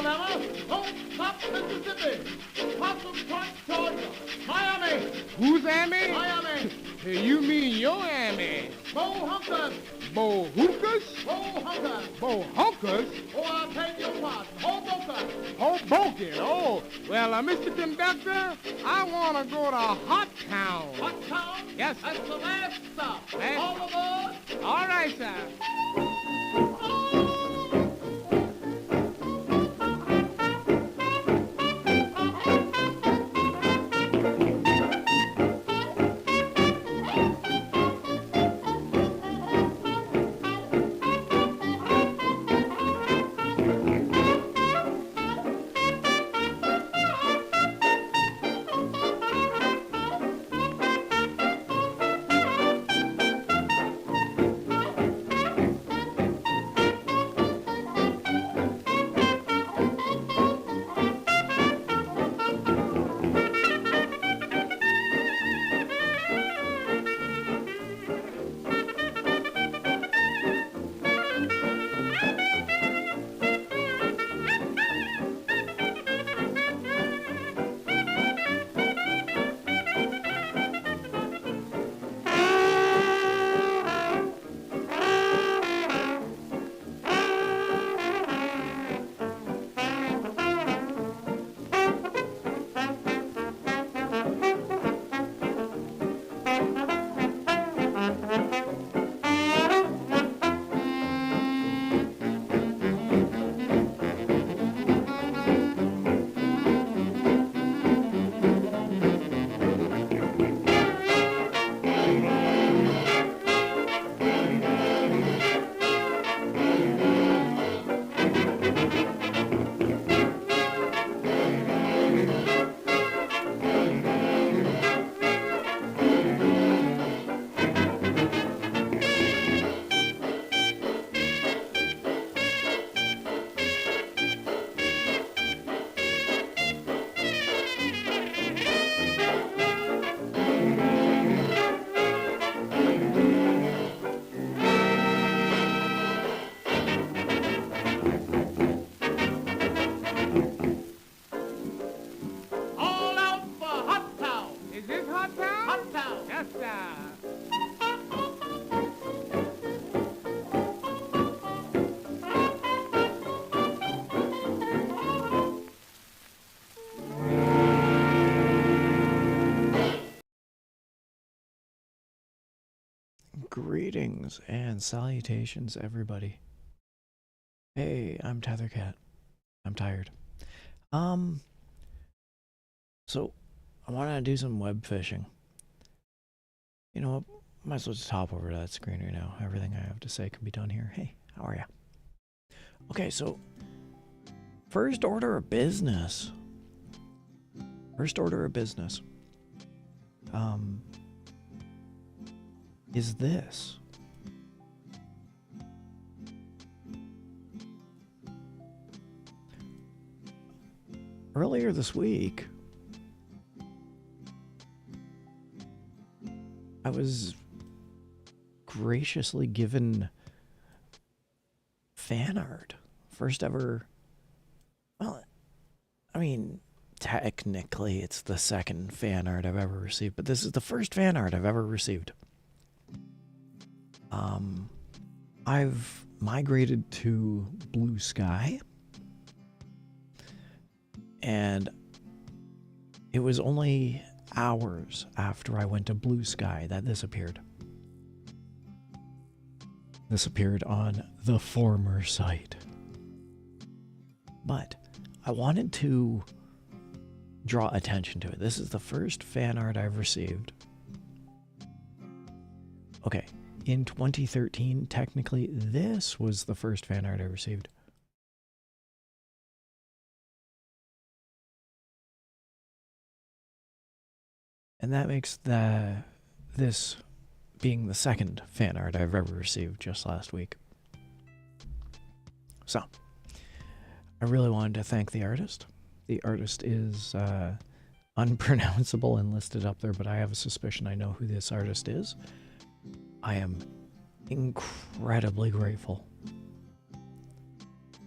Alabama, Don't Stop, Mississippi, Possum Point, Georgia, Miami. Who's Amy? Miami. Hey, you mean your Amy? Bo Hunkers. Bo Hookers? Bo Hunkers. Bo Hunkers? Oh, I beg your pardon. Hoboken. Hoboken. Oh, well, Mr. Conductor, I want to go to Hot Town. Hot Town? Yes, sir. That's the last stop. Last All aboard. All right, sir. Greetings and salutations, everybody. Hey, I'm Tethercat. I'm tired. So I want to do some web fishing. You know what? Might as well just hop over to that screen right now. Everything I have to say can be done here. Hey, how are ya? Okay, so first order of business. First order of business. Is this. Earlier this week, I was graciously given fan art. First ever. Well, I mean, technically it's the second fan art I've ever received, but this is the first fan art I've ever received. I've migrated to Blue Sky, and it was only hours after I went to Blue Sky that this appeared. This appeared on the former site. But I wanted to draw attention to it. This is the first fan art I've received. Okay. In 2013, technically, this was the first fan art I received. And that makes this being the second fan art I've ever received just last week. So, I really wanted to thank the artist. The artist is unpronounceable and listed up there, but I have a suspicion I know who this artist is. I am incredibly grateful.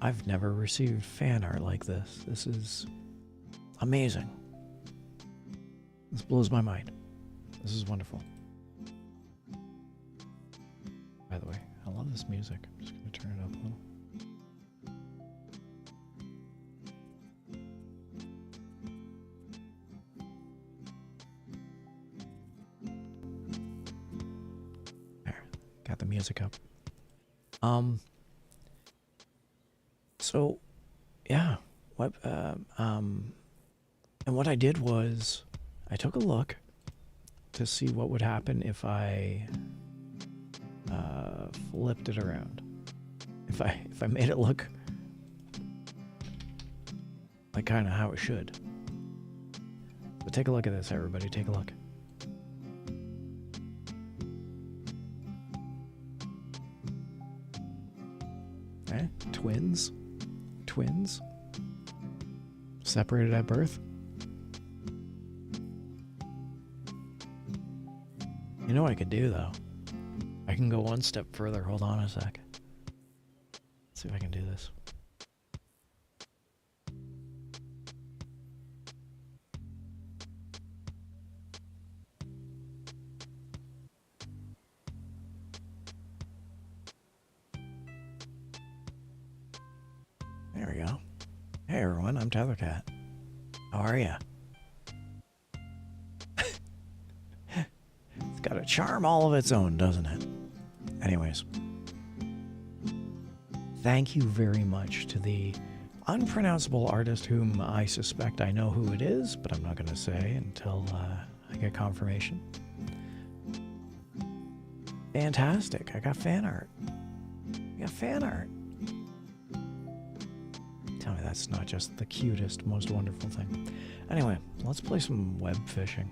I've never received fan art like this. This is amazing. This blows my mind. This is wonderful. By the way, I love this music. I'm just going to turn it up a little. There, got the music up. So, yeah, and what I did was I took a look to see what would happen if I flipped it around. If I made it look like kind of how it should. But take a look at this, everybody. Take a look. Eh? Twins. Twins. Separated at birth. You know what I could do, though? I can go one step further. Hold on a sec. Let's see if I can do this. There we go. Hey everyone, I'm Tethercat. How are ya? It's got a charm all of its own, doesn't it? Anyways. Thank you very much to the unpronounceable artist whom I suspect I know who it is, but I'm not going to say until I get confirmation. Fantastic. I got fan art. I got fan art. Tell me that's not just the cutest, most wonderful thing. Anyway, let's play some web fishing.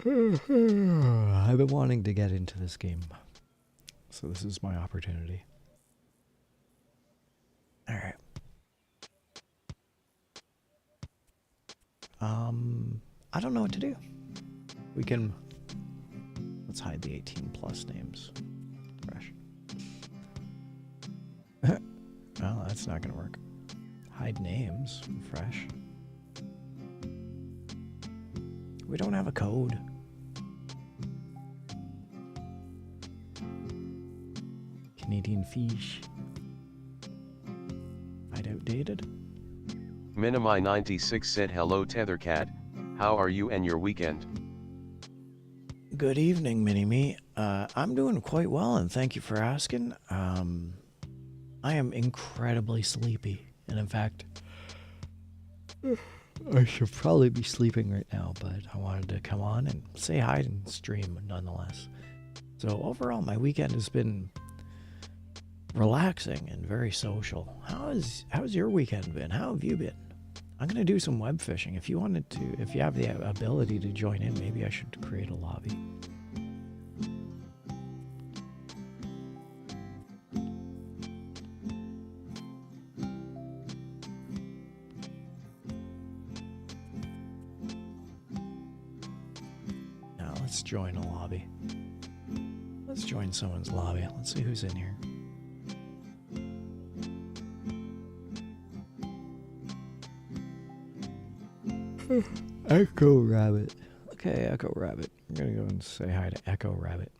I've been wanting to get into this game, so this is my opportunity. Alright. I don't know what to do. We can... Let's hide the 18 plus names. Fresh. Well, that's not gonna work. Hide names. Fresh. We don't have a code. Canadian fish. Hide outdated. Minimi96 said hello Tethercat, how are you and your weekend? Good evening, Mini-Me. I'm doing quite well, and thank you for asking. I am incredibly sleepy, and in fact, I should probably be sleeping right now, but I wanted to come on and say hi and stream nonetheless. So overall, my weekend has been relaxing and very social. How's your weekend been? How have you been? I'm gonna do some web fishing. If you wanted to, if you have the ability to join in, maybe I should create a lobby. Now let's join a lobby. Let's join someone's lobby. Let's see who's in here. Echo Rabbit. Okay, Echo Rabbit. I'm gonna go and say hi to Echo Rabbit.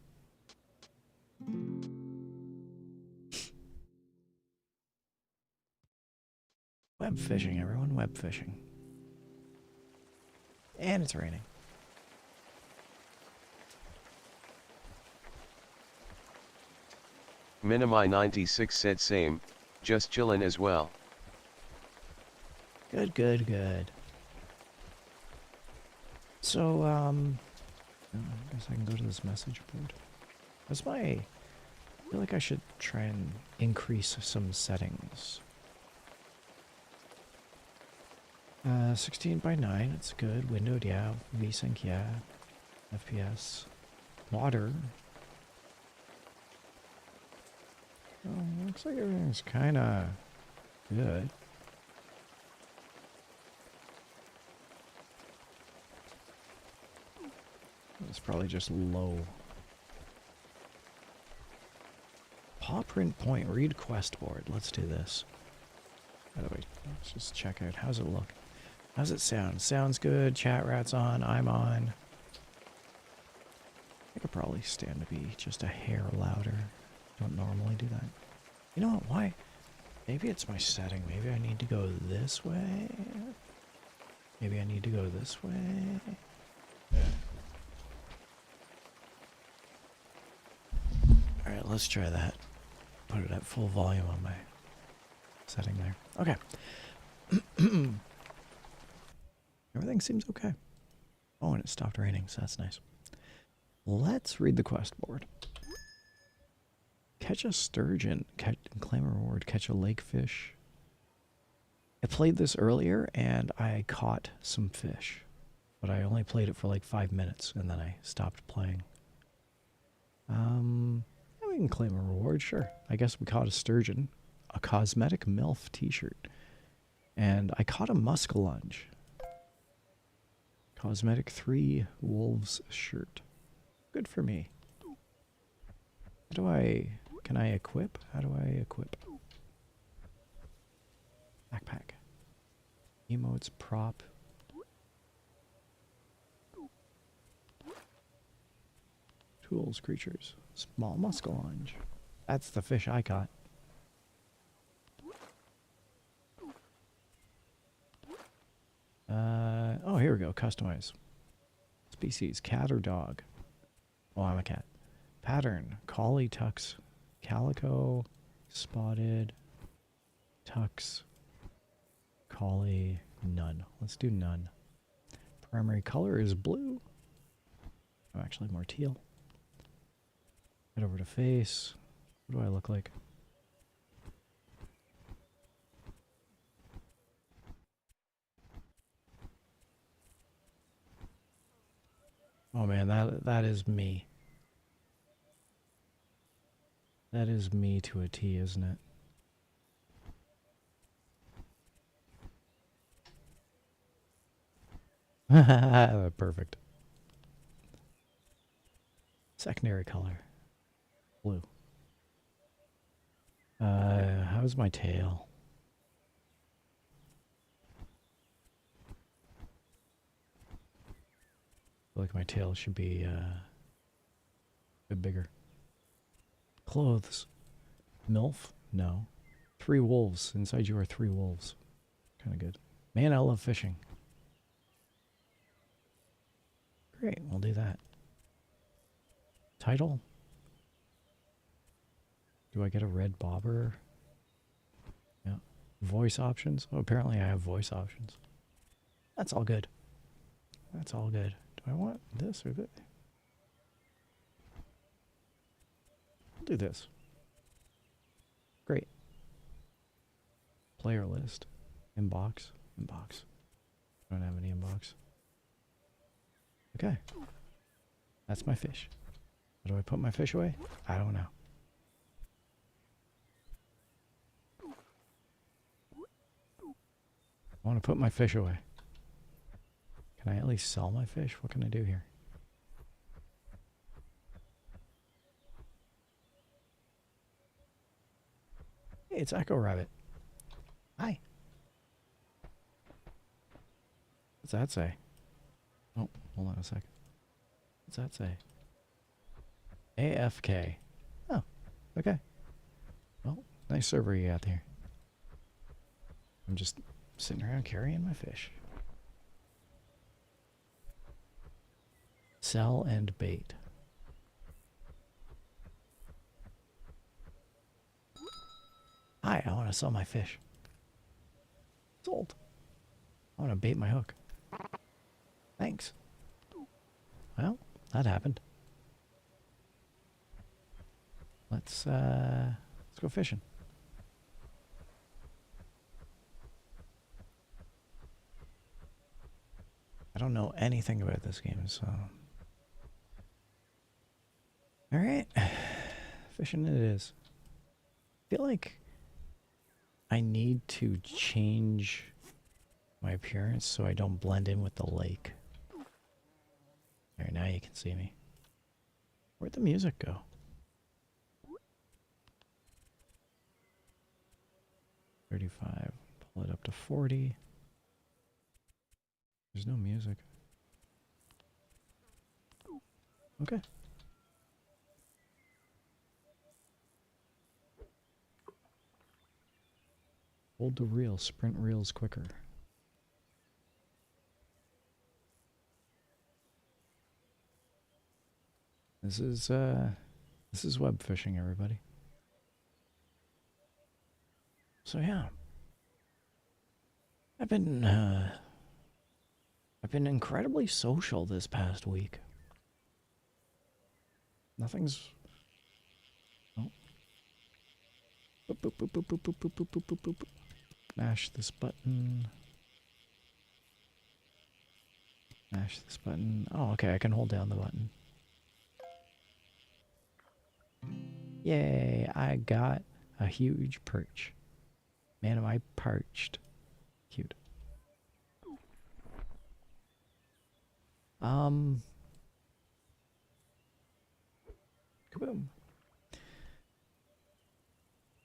Web fishing, everyone. Web fishing. And it's raining. Minimi96 said same, just chillin' as well. Good, good, good. So, I guess I can go to this message board. I feel like I should try and increase some settings. 16 by 9, it's good. Windowed, yeah. VSync, yeah. FPS. Water. Oh, looks like everything's kinda good. It's probably just low. Draw print point. Read quest board. Let's do this. By the way, let's just check out. How's it look? How's it sound? Sounds good. Chat rat's on. I'm on. I could probably stand to be just a hair louder. Don't normally do that. You know what? Why? Maybe it's my setting. Maybe I need to go this way. Maybe I need to go this way. Alright, let's try that. Put it at full volume on my setting there. Okay. Everything seems okay. Oh, and it stopped raining, so that's nice. Let's read the quest board. Catch a sturgeon, and claim a reward. Catch a lake fish. I played this earlier, and I caught some fish. But I only played it for like 5 minutes, and then I stopped playing. We can claim a reward, sure. I guess we caught a sturgeon, a cosmetic MILF t-shirt, and I caught a muskellunge. Cosmetic 3 wolves shirt. Good for me. How do I... Can I equip? How do I equip? Backpack. Emotes, prop. Tools, creatures. Small muskellunge. That's the fish I caught. Oh, here we go. Customize. Species, cat or dog? Oh, I'm a cat. Pattern, collie, tux, calico, spotted, tux, collie, none. Let's do none. Primary color is blue. Oh, actually more teal. Head over to face. What do I look like? Oh man, that is me. That is me to a T, isn't it? Perfect. Secondary color. Blue. How's my tail? I feel like my tail should be a bit bigger. Clothes. MILF? No. 3 wolves. Inside you are 3 wolves. Kind of good. Man, I love fishing. Great, we'll do that. Title? Do I get a red bobber? Yeah. Voice options? Oh, apparently I have voice options. That's all good. That's all good. Do I want this or this? I'll do this. Great. Player list. Inbox. Inbox. Don't have any inbox. Okay. That's my fish. How do I put my fish away? I don't know. I want to put my fish away. Can I at least sell my fish? What can I do here? Hey, it's Echo Rabbit. Hi. What's that say? Oh, hold on a second. What's that say? AFK. Oh, okay. Well, nice server you got there. I'm just sitting around carrying my fish. Sell and bait. Hi, I want to sell my fish. Sold. I want to bait my hook. Thanks. Well, that happened. Let's go fishing. I don't know anything about this game, so... Alright. Fishing it is. I feel like I need to change my appearance so I don't blend in with the lake. Alright, now you can see me. Where'd the music go? 35. Pull it up to 40. There's no music. Okay. Hold the reel. Sprint reels quicker. This is web fishing, everybody. So yeah, I've been incredibly social this past week. Nothing's. Oh. Boop, boop, boop, boop, boop, boop, boop, boop, boop, boop, boop. Mash this button. Mash this button. Oh, okay. I can hold down the button. Yay! I got a huge perch. Man, am I parched. Cute. Kaboom.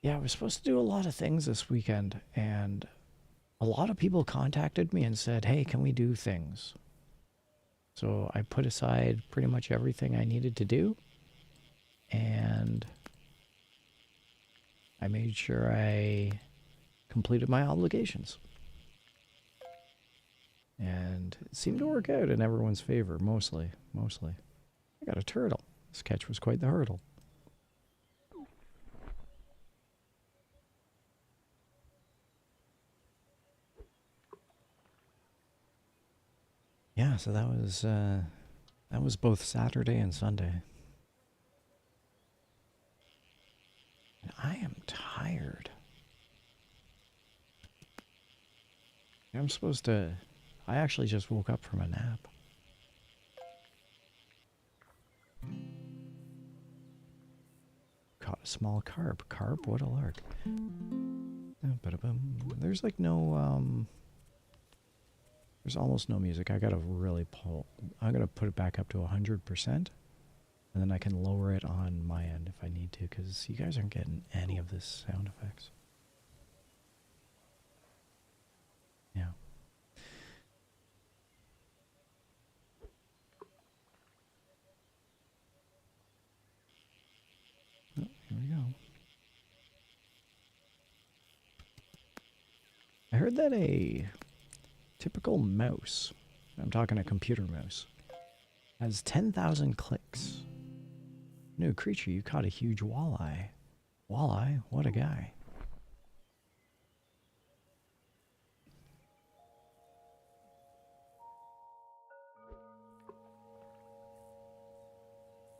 Yeah, I was supposed to do a lot of things this weekend, and a lot of people contacted me and said, hey, can we do things? So I put aside pretty much everything I needed to do, and I made sure I completed my obligations. And it seemed to work out in everyone's favor, mostly. I got a turtle. This catch was quite the hurdle. Yeah, so that was both Saturday and Sunday. And I am tired. I'm supposed to... I actually just woke up from a nap. Caught a small carp. Carp? What a lark. There's like no, there's almost no music. I gotta really pull... I'm gonna put it back up to 100%. And then I can lower it on my end if I need to, because you guys aren't getting any of this sound effects. Yeah. Oh, here we go. I heard that a typical mouse, I'm talking a computer mouse, has 10,000 clicks. New creature, you caught a huge walleye. Walleye? What a guy.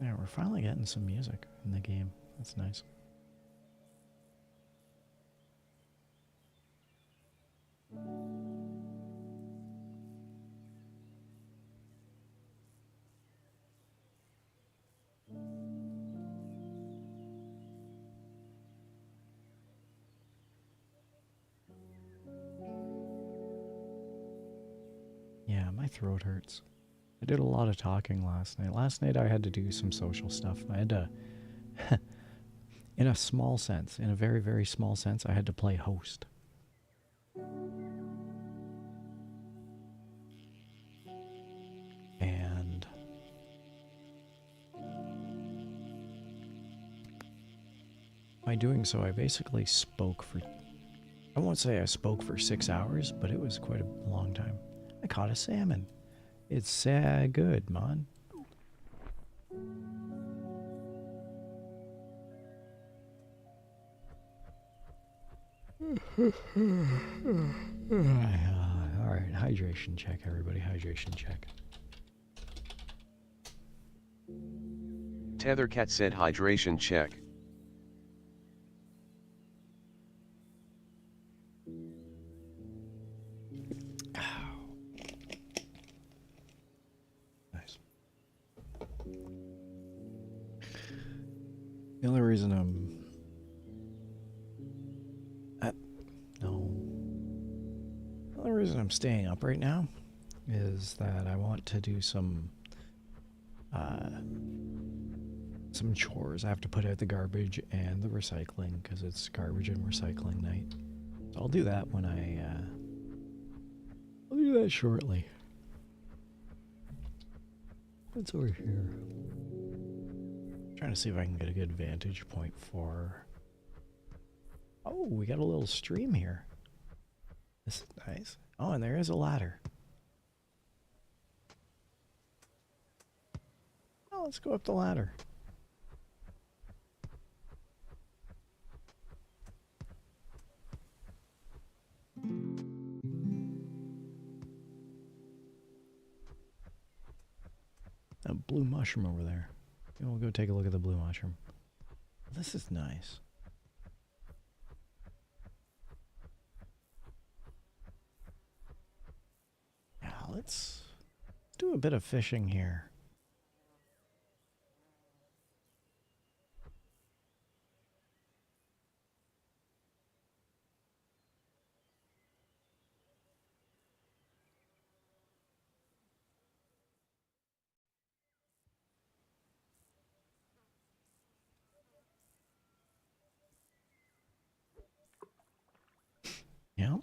Yeah, we're finally getting some music in the game. That's nice. Yeah, my throat hurts. I did a lot of talking last night. Last night I had to do some social stuff. I had to, in a small sense, in a very, very small sense, I had to play host. And by doing so, I basically spoke for, I won't say I spoke for 6 hours, but it was quite a long time. I caught a salmon. It's good, man. Alright, hydration check, everybody. Hydration check. Tethercat said hydration check. The only reason the only reason I'm staying up right now is that I want to do some chores. I have to put out the garbage and the recycling because it's garbage and recycling night. I'll do that when I'll do that shortly. What's over here? Trying to see if I can get a good vantage point for... Oh, we got a little stream here. This is nice. Oh, and there is a ladder. Oh, let's go up the ladder. A blue mushroom over there. Yeah, we'll go take a look at the blue mushroom. This is nice. Yeah, let's do a bit of fishing here. Yeah.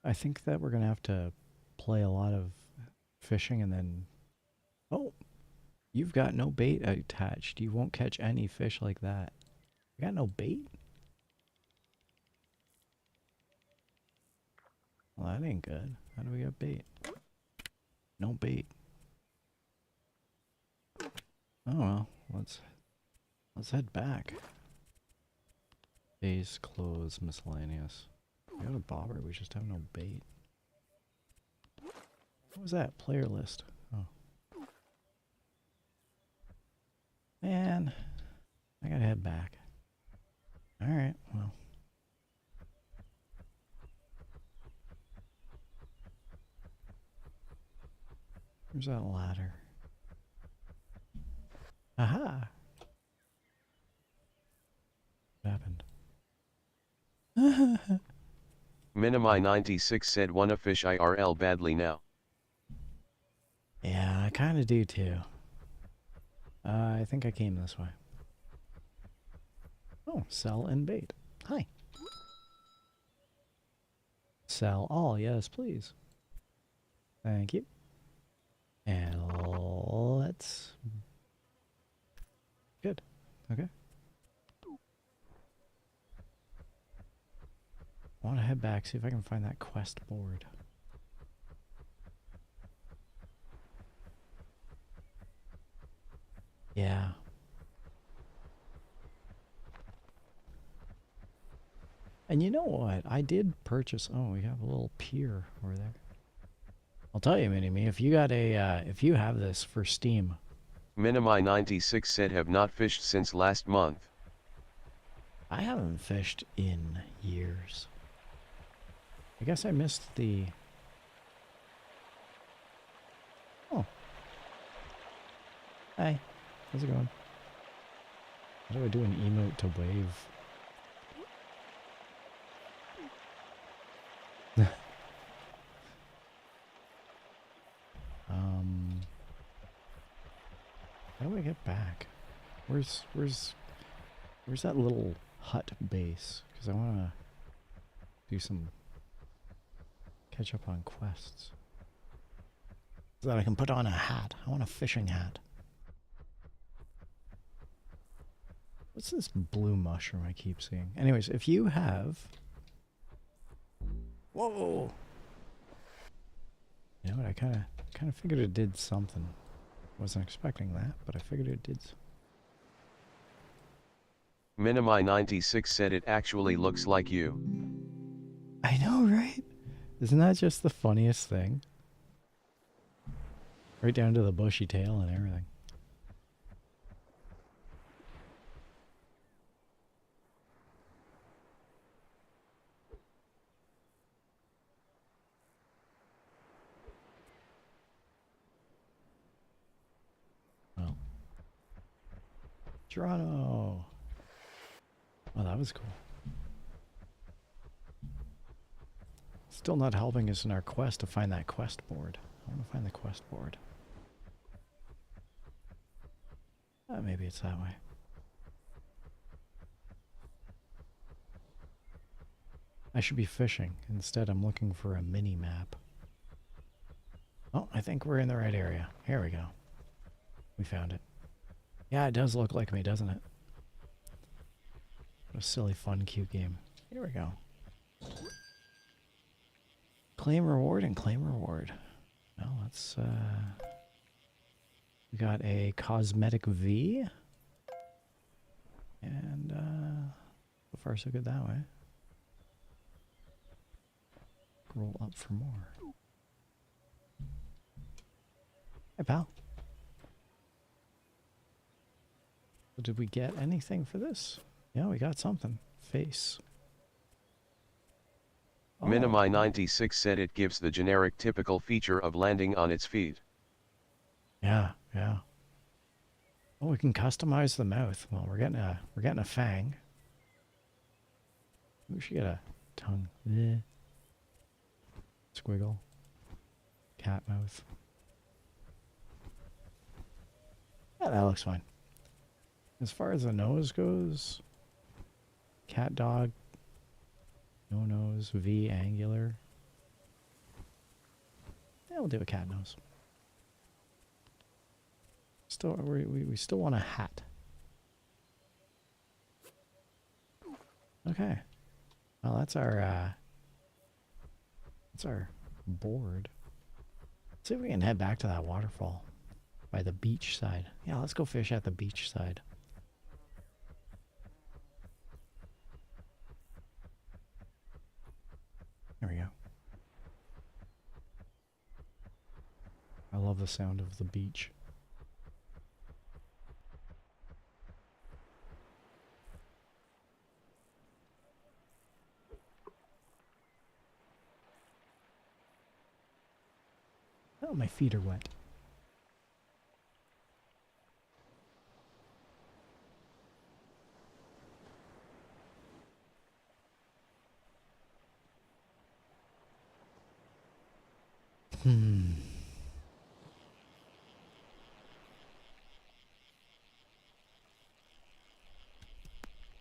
I think that we're going to have to play a lot of fishing and then... Oh, you've got no bait attached. You won't catch any fish like that. You got no bait? Well, that ain't good. How do we get bait? No bait. Oh well, let's head back. Base, clothes, miscellaneous. We got a bobber, we just have no bait. What was that? Player list. Oh. Man, I gotta head back. Alright, well. Where's that ladder? Aha! What happened? Minimi96 said wanna fish IRL badly now. Yeah, I kinda do too. I think I came this way. Oh, sell and bait. Hi. Sell all, yes please. Thank you. And let's... Good. Okay. I want to head back, see if I can find that quest board. Yeah. And you know what? I did purchase... Oh, we have a little pier over there. I'll tell you, Mini-Me, if you got a... if you have this for Steam... Minimi96 said have not fished since last month. I haven't fished in years. I guess I missed the... Oh. Hey, how's it going? How do I do an emote to wave? How do I get back? Where's that little hut base? Because I want to do some catch up on quests so that I can put on a hat. I want a fishing hat. What's this blue mushroom I keep seeing? Anyways, if you have... Whoa! You know what? I kind of figured it did something. Wasn't expecting that, but I figured it did. Minimi96 said it actually looks like you. I know, right? Isn't that just the funniest thing? Right down to the bushy tail and everything. Well. Toronto! Oh, that was cool. Still not helping us in our quest to find that quest board. I want to find the quest board. Maybe it's that way. I should be fishing. Instead, I'm looking for a mini map. Oh, I think we're in the right area. Here we go. We found it. Yeah, it does look like me, doesn't it? What a silly, fun, cute game. Here we go. Claim reward and claim reward. Well, let's, we got a cosmetic V. And, so far so good that way. Roll up for more. Hey, pal. So did we get anything for this? Yeah, we got something. Face. Oh. Minimi96 said it gives the generic typical feature of landing on its feet. Yeah, yeah. Oh, we can customize the mouth. Well, we're getting a fang. We should get a tongue. Bleh. Squiggle. Cat mouth. Yeah, that looks fine. As far as the nose goes, cat dog, no nose, V angular. Yeah, we'll do a cat nose. Still, we still want a hat. Okay. Well, that's our board. Let's see if we can head back to that waterfall by the beach side. Yeah, let's go fish at the beach side. There we go. I love the sound of the beach. Oh, my feet are wet.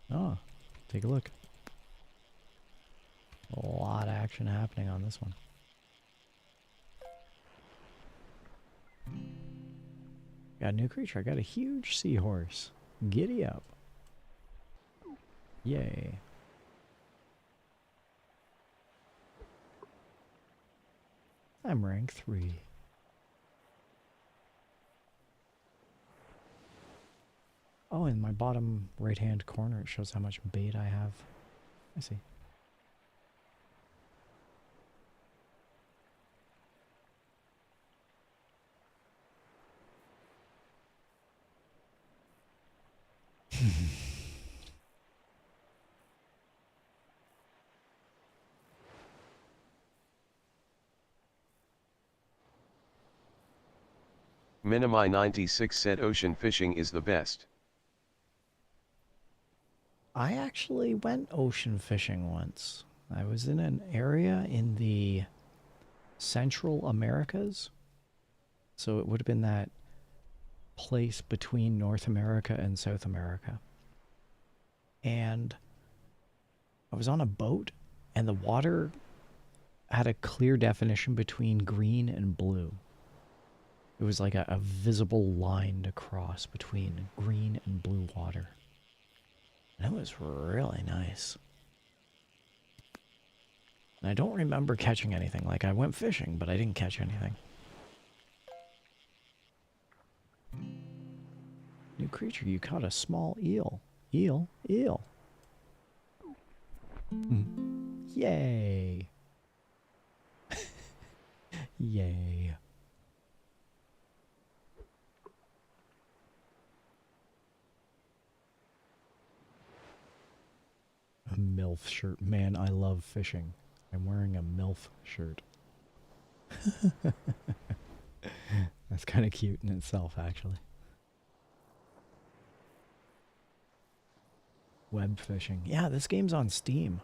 Oh, take a look. A lot of action happening on this one. Got a new creature. I got a huge seahorse. Giddy up. Yay. I'm rank 3. Oh, in my bottom right-hand corner, it shows how much bait I have. I see. Minimi96 said ocean fishing is the best. I actually went ocean fishing once. I was in an area in the Central Americas. So it would have been that place between North America and South America. And I was on a boat, and the water had a clear definition between green and blue. It was like a visible line to cross between green and blue water. And it was really nice. And I don't remember catching anything. Like, I went fishing, but I didn't catch anything. New creature, you caught a small eel. Eel. Yay. Yay. A MILF shirt. Man, I love fishing. I'm wearing a MILF shirt. That's kind of cute in itself, actually. Web fishing. Yeah, this game's on Steam.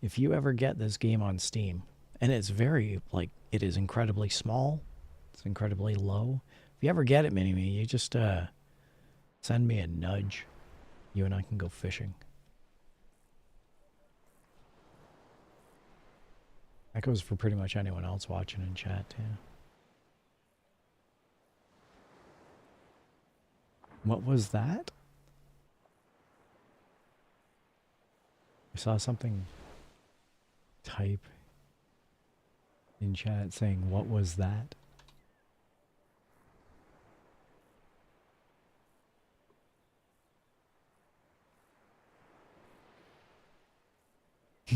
if you ever get this game on Steam, and it's very, like, it is incredibly small, it's incredibly low. If you ever get it, Mini-Me, you just send me a nudge. You and I can go fishing. That goes for pretty much anyone else watching in chat, too. What was that? I saw something type in chat saying, what was that? I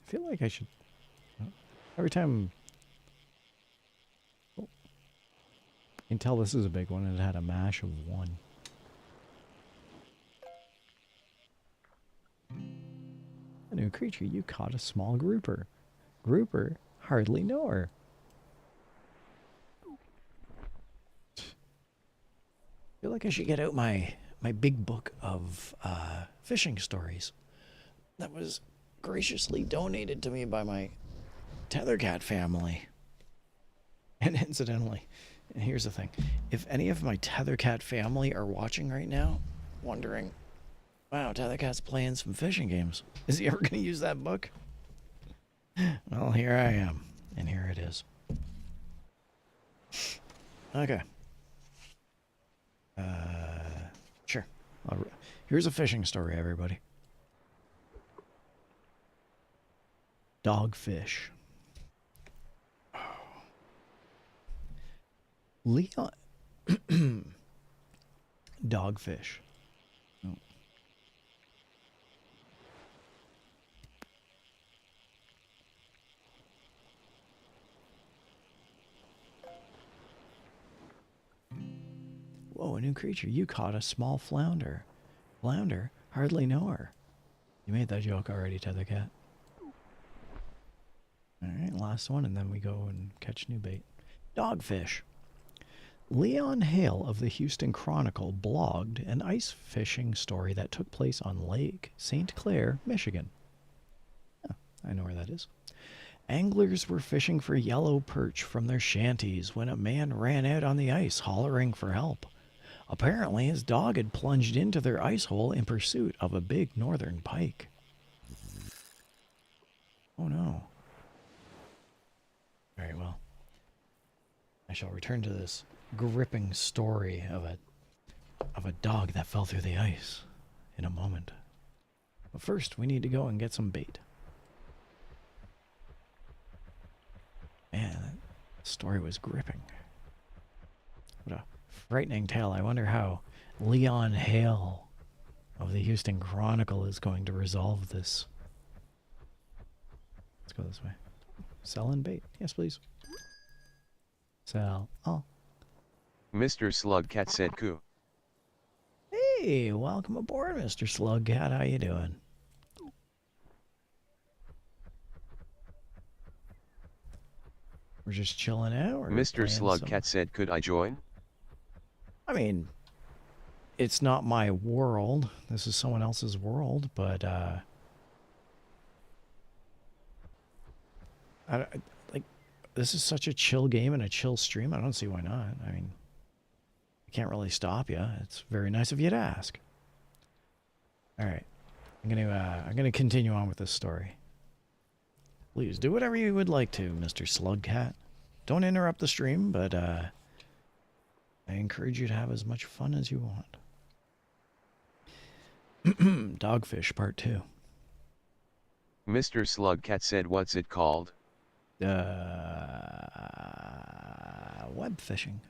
feel like I should... Every time... Oh, you can tell this is a big one, and it had a mash of 1. A new creature, you caught a small grouper. Grouper? Hardly know her. I feel like I should get out my big book of fishing stories that was graciously donated to me by my Tethercat family. And incidentally, here's the thing. If any of my Tethercat family are watching right now, wondering, wow, Tethercat's playing some fishing games. Is he ever going to use that book? Well, here I am. And here it is. Okay. Sure. Here's a fishing story, everybody. Dogfish. Leon. Dogfish. Oh. Whoa, a new creature. You caught a small flounder. Flounder? Hardly know her. You made that joke already, Tethercat. Alright, last one, and then we go and catch new bait. Dogfish. Leon Hale of the Houston Chronicle blogged an ice fishing story that took place on Lake St. Clair, Michigan. Oh, I know where that is. Anglers were fishing for yellow perch from their shanties when a man ran out on the ice hollering for help. Apparently, his dog had plunged into their ice hole in pursuit of a big northern pike. Oh no. Very well. I shall return to this gripping story of a dog that fell through the ice in a moment. But first, we need to go and get some bait. Man, that story was gripping. What a frightening tale. I wonder how Leon Hale of the Houston Chronicle is going to resolve this. Let's go this way. Selling bait. Yes, please. Sell. Oh. Mr. Slugcat said coo. Hey, welcome aboard, Mr. Slugcat. How you doing? We're just chilling out. Mr. Slugcat said, could I join? I mean, it's not my world. This is someone else's world, but like, this is such a chill game and a chill stream. I don't see why not. I mean, I can't really stop you. It's very nice of you to ask. All right, I'm gonna continue on with this story. Please do whatever you would like to, Mr. Slugcat. Don't interrupt the stream, but I encourage you to have as much fun as you want. Dogfish Part 2. Mr. Slugcat said, what's it called? Web fishing.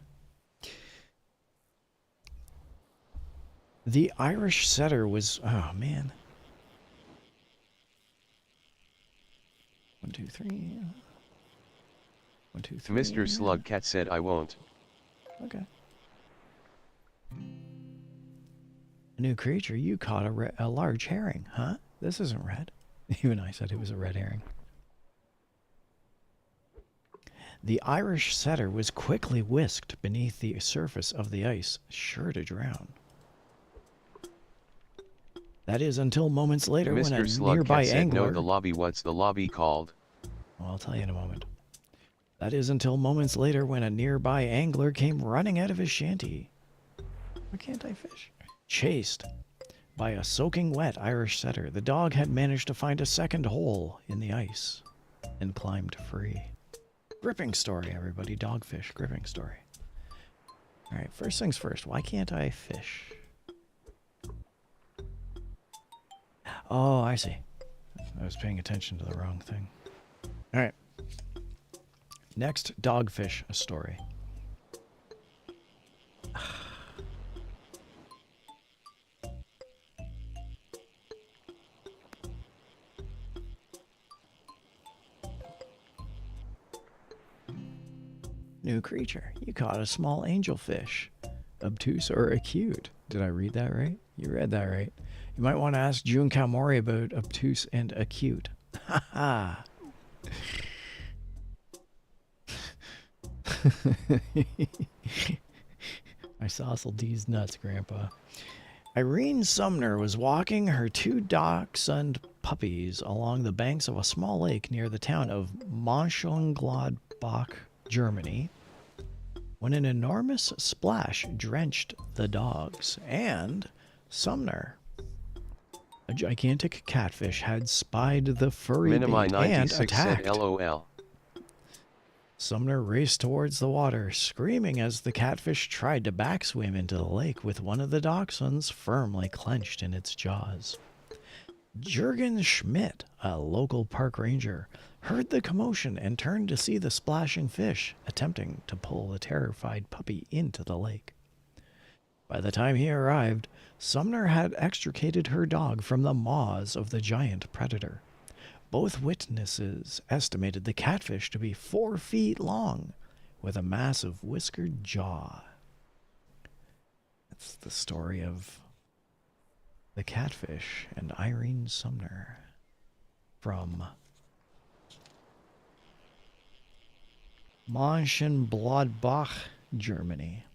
The Irish setter was... Oh, man. 1, 2, 3. 1, 2, 3. Mr. Slugcat said, I won't. Okay. A new creature. You caught a large herring, huh? This isn't red. Even I said it was a red herring. The Irish setter was quickly whisked beneath the surface of the ice, sure to drown. That is until moments later when a Mr. nearby Slugcat said angler... no, the lobby. What's the lobby called? Well, I'll tell you in a moment. That is until moments later when a nearby angler came running out of his shanty. Why can't I fish? Chased by a soaking wet Irish setter, the dog had managed to find a second hole in the ice and climbed free. Gripping story, everybody. Dogfish gripping story. Alright, first things first. Why can't I fish? Oh, I see. I was paying attention to the wrong thing. Alright. Next, dogfish story. New creature. You caught a small angelfish. Obtuse or acute. Did I read that right? You read that right. You might want to ask Jun Kamori about obtuse and acute. Ha ha. I sauced these nuts, Grandpa. Irene Sumner was walking her 2 dachshund puppies along the banks of a small lake near the town of Mönchengladbach, Germany, when an enormous splash drenched the dogs, and Sumner, a gigantic catfish, had spied the furry bait and attacked. Said LOL. Sumner raced towards the water, screaming as the catfish tried to backswim into the lake with one of the dachshunds firmly clenched in its jaws. Jürgen Schmidt, a local park ranger, heard the commotion and turned to see the splashing fish attempting to pull the terrified puppy into the lake. By the time he arrived, Sumner had extricated her dog from the maws of the giant predator. Both witnesses estimated the catfish to be 4 feet long, with a massive whiskered jaw. That's the story of the catfish and Irene Sumner from Mönchengladbach, Germany.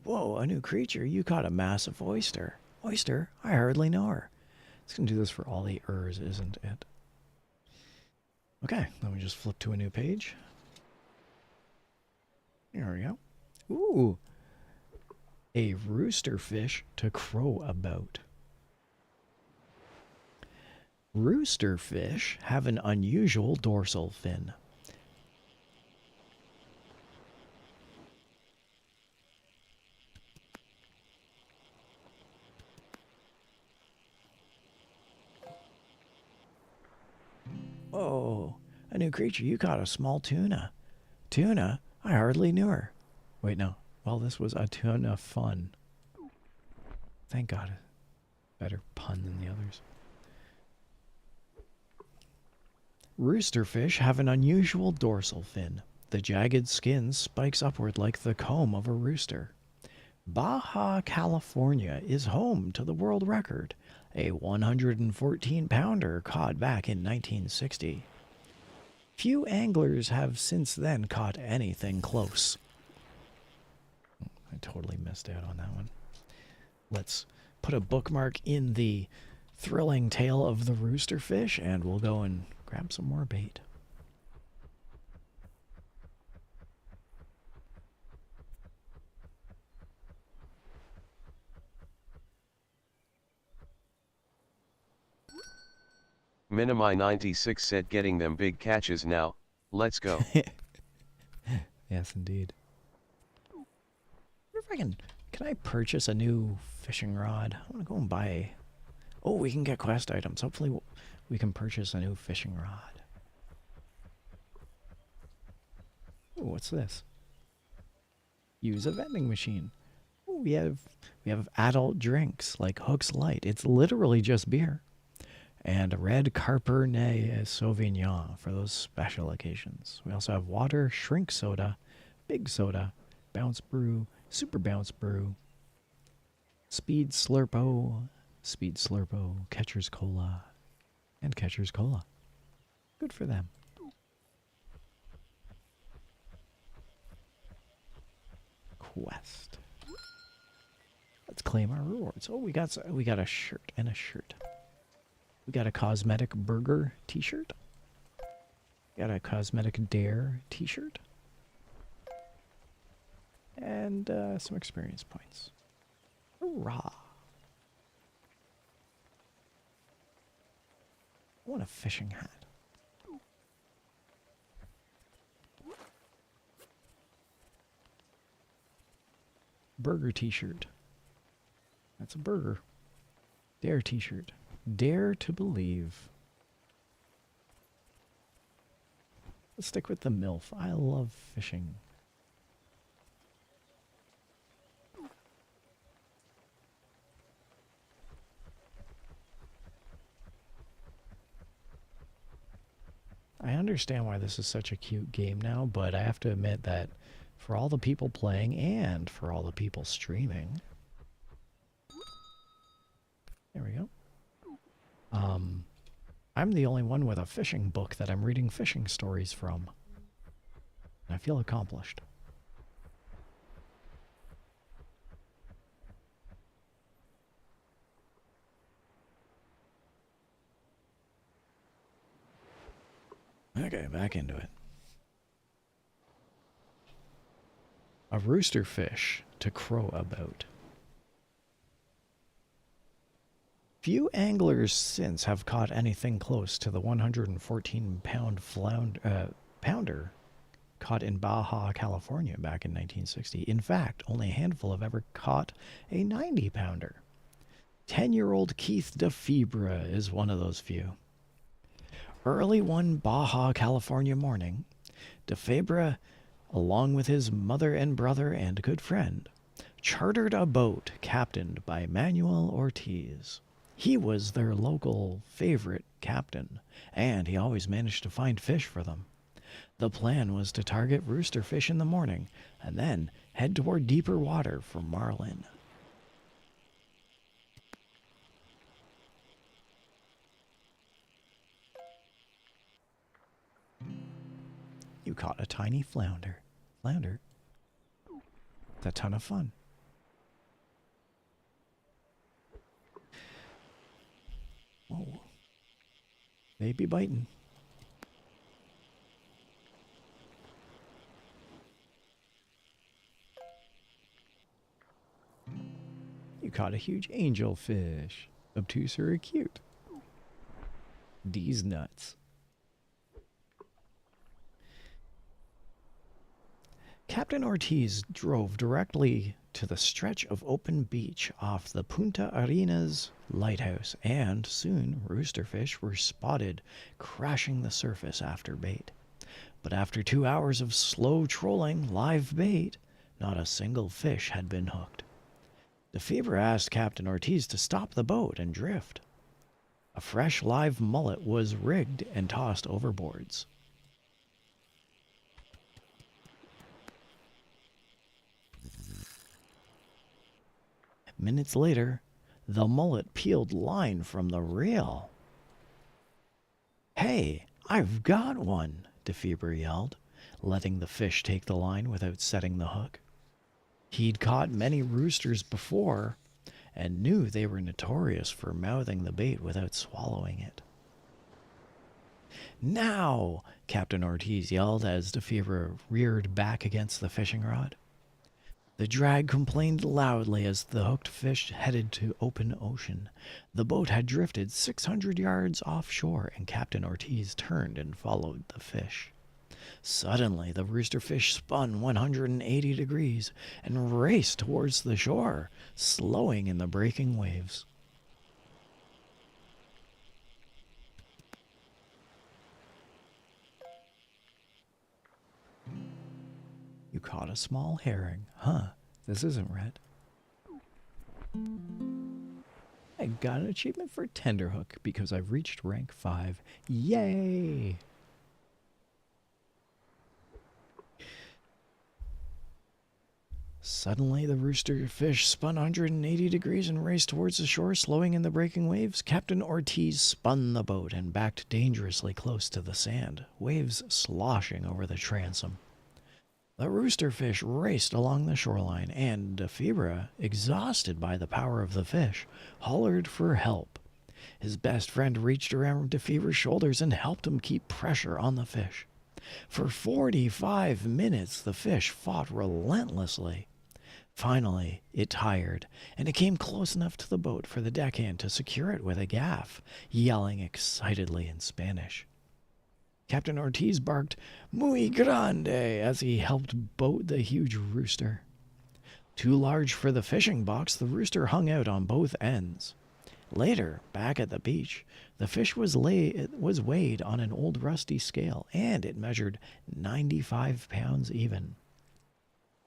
Whoa, a new creature. You caught a massive oyster. Oyster? I hardly know her. It's going to do this for all the ers, isn't it? Okay, let me just flip to a new page. There we go. Ooh. A rooster fish to crow about. Rooster fish have an unusual dorsal fin. Whoa, a new creature. You caught a small tuna. Tuna? I hardly knew her. Wait, no. Well, this was a tuna fun. Thank God. Better pun than the others. Roosterfish have an unusual dorsal fin. The jagged skin spikes upward like the comb of a rooster. Baja California is home to the world record, a 114-pounder caught back in 1960. Few anglers have since then caught anything close. I totally missed out on that one. Let's put a bookmark in the thrilling tale of the roosterfish, and we'll go and grab some more bait. Minimi 96 said getting them big catches now, let's go. Yes, indeed. I wonder if I can I purchase a new fishing rod? I want to go and buy. Oh, we can get quest items. Hopefully we can purchase a new fishing rod. Oh, what's this? Use a vending machine. Oh, we have adult drinks like Hook's Light. It's literally just beer. And a red Cabernet Sauvignon for those special occasions. We also have water, shrink soda, big soda, bounce brew, super bounce brew, speed slurpo, catcher's cola, and catcher's cola. Good for them. quest. Let's claim our rewards. Oh, we got a shirt and a shirt. We got a cosmetic burger t-shirt. Got a cosmetic dare t-shirt. And some experience points. Hurrah! I want a fishing hat. Burger t-shirt. That's a burger. Dare t-shirt. Dare to believe. Let's stick with the MILF. I love fishing. I understand why this is such a cute game now, but I have to admit that for all the people playing and for all the people streaming... There we go. I'm the only one with a fishing book that I'm reading fishing stories from. I feel accomplished. Okay, back into it. A rooster fish to crow about. Few anglers since have caught anything close to the 114-pound pounder caught in Baja, California back in 1960. In fact, only a handful have ever caught a 90-pounder. 10-year-old Keith DeFebre is one of those few. Early one Baja, California morning, DeFebre, along with his mother and brother and good friend, chartered a boat captained by Manuel Ortiz. He was their local favorite captain, and he always managed to find fish for them. The plan was to target rooster fish in the morning, and then head toward deeper water for marlin. You caught a tiny flounder. Flounder? It's a ton of fun. Whoa. They be biting. You caught a huge angelfish. Obtuse or cute. These nuts. Captain Ortiz drove directly to the stretch of open beach off the Punta Arenas lighthouse, and soon roosterfish were spotted crashing the surface after bait. But after 2 hours of slow trolling live bait, not a single fish had been hooked. DeFebre asked Captain Ortiz to stop the boat and drift. A fresh live mullet was rigged and tossed overboards. Minutes later, the mullet peeled line from the reel. "Hey, I've got one," DeFebre yelled, letting the fish take the line without setting the hook. He'd caught many roosters before and knew they were notorious for mouthing the bait without swallowing it. "Now!" Captain Ortiz yelled as DeFebre reared back against the fishing rod. The drag complained loudly as the hooked fish headed to open ocean. The boat had drifted 600 yards offshore, and Captain Ortiz turned and followed the fish. Suddenly, the roosterfish spun 180 degrees and raced towards the shore, slowing in the breaking waves. You caught a small herring. Huh, this isn't red. I got an achievement for tenderhook because I've reached rank 5. Yay! Suddenly, the rooster fish spun 180 degrees and raced towards the shore, slowing in the breaking waves. Captain Ortiz spun the boat and backed dangerously close to the sand, waves sloshing over the transom. The roosterfish raced along the shoreline, and Defibra, exhausted by the power of the fish, hollered for help. His best friend reached around Defibra's shoulders and helped him keep pressure on the fish. For 45 minutes, the fish fought relentlessly. Finally, it tired, and it came close enough to the boat for the deckhand to secure it with a gaff, yelling excitedly in Spanish. Captain Ortiz barked, "Muy grande," as he helped boat the huge rooster. Too large for the fishing box, the rooster hung out on both ends. Later, back at the beach, the fish was weighed on an old rusty scale, and it measured 95 pounds even.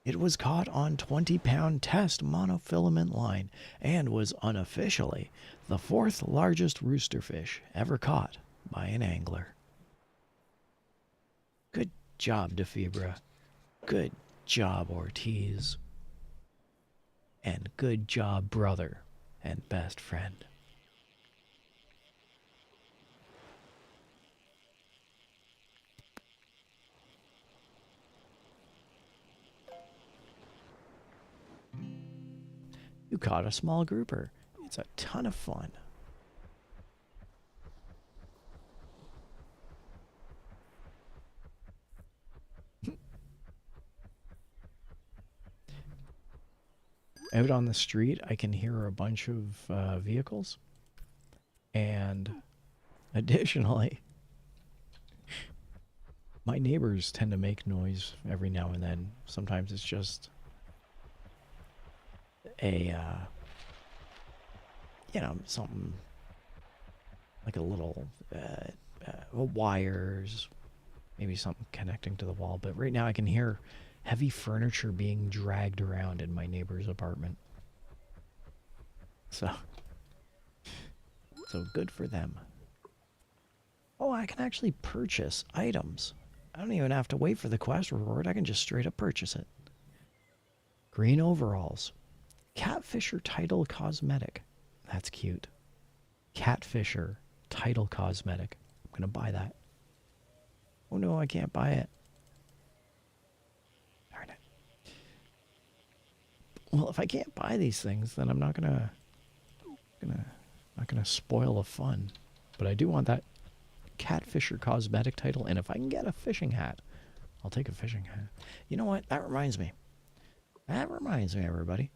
It was caught on 20-pound test monofilament line and was unofficially the 4th largest roosterfish ever caught by an angler. Good job, Defibra. Good job, Ortiz. And good job, brother and best friend. You caught a small grouper. It's a ton of fun. Out on the street, I can hear a bunch of vehicles. And additionally, my neighbors tend to make noise every now and then. Sometimes it's just something like a little wires, maybe something connecting to the wall. But right now I can hear heavy furniture being dragged around in my neighbor's apartment. So good for them. Oh, I can actually purchase items. I don't even have to wait for the quest reward. I can just straight up purchase it. Green overalls. Catfisher Title Cosmetic. That's cute. Catfisher Title Cosmetic. I'm going to buy that. Oh no, I can't buy it. Darn it. Well, if I can't buy these things, then I'm not gonna spoil the fun. But I do want that Catfisher Cosmetic title, and if I can get a fishing hat, I'll take a fishing hat. You know what? That reminds me. Everybody.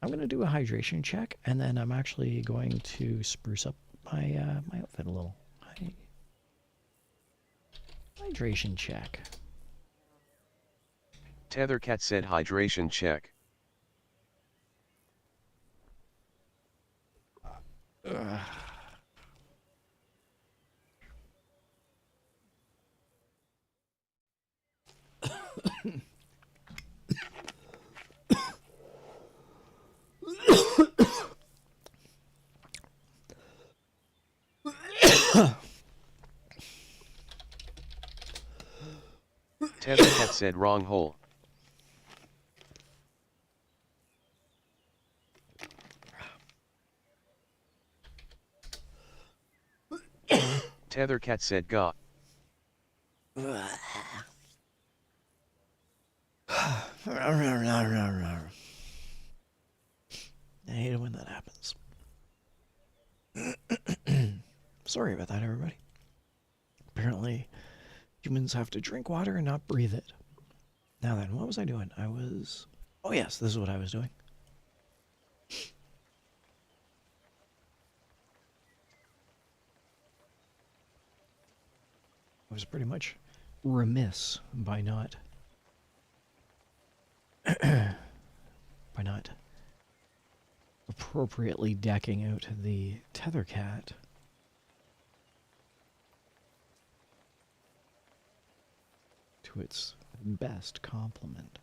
I'm going to do a hydration check, and then I'm actually going to spruce up my my outfit a little. Hydration check. Tethercat said hydration check. Tethercat said wrong hole. Tethercat said got. I hate it when that happens. Sorry about that, everybody. Apparently, humans have to drink water and not breathe it. Now then, what was I doing? Oh yes, this is what I was doing. I was pretty much remiss by not appropriately decking out the Tethercat. To its best complement.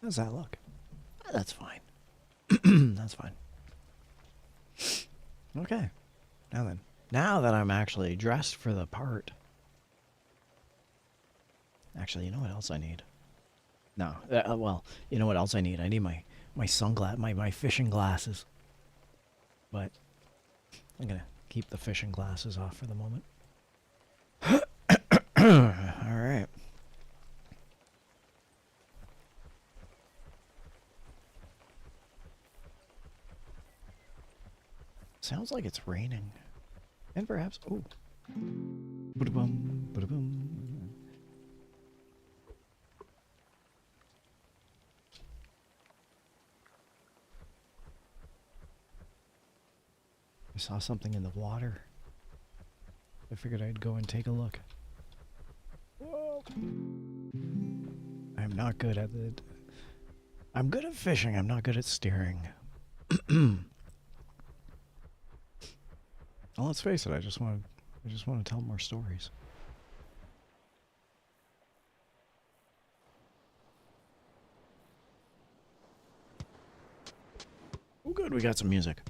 How's that look? That's fine. That's fine. Okay. Now then. Now that I'm actually dressed for the part. Actually, you know what else I need? No. Well, you know what else I need? I need my my fishing glasses. But I'm gonna keep the fishing glasses off for the moment. All right. Sounds like it's raining. And perhaps, oh. Ba-da-bum, ba-da-bum. I saw something in the water. I figured I'd go and take a look. Whoa. I'm not good at it. I'm good at fishing. I'm not good at steering. Well, let's face it. I just want to tell more stories. Oh, good. We got some music.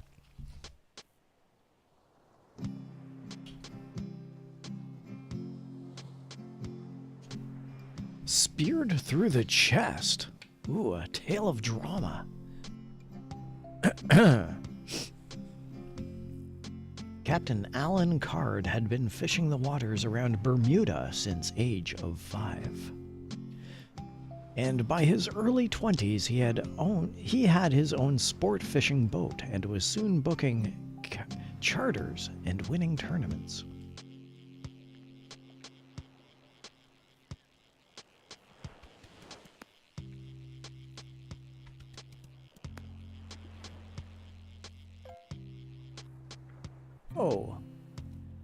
Speared through the chest. Ooh, a tale of drama. Captain Alan Card had been fishing the waters around Bermuda since age of 5. And by his early 20s, he had his own sport fishing boat and was soon booking charters and winning tournaments. Oh,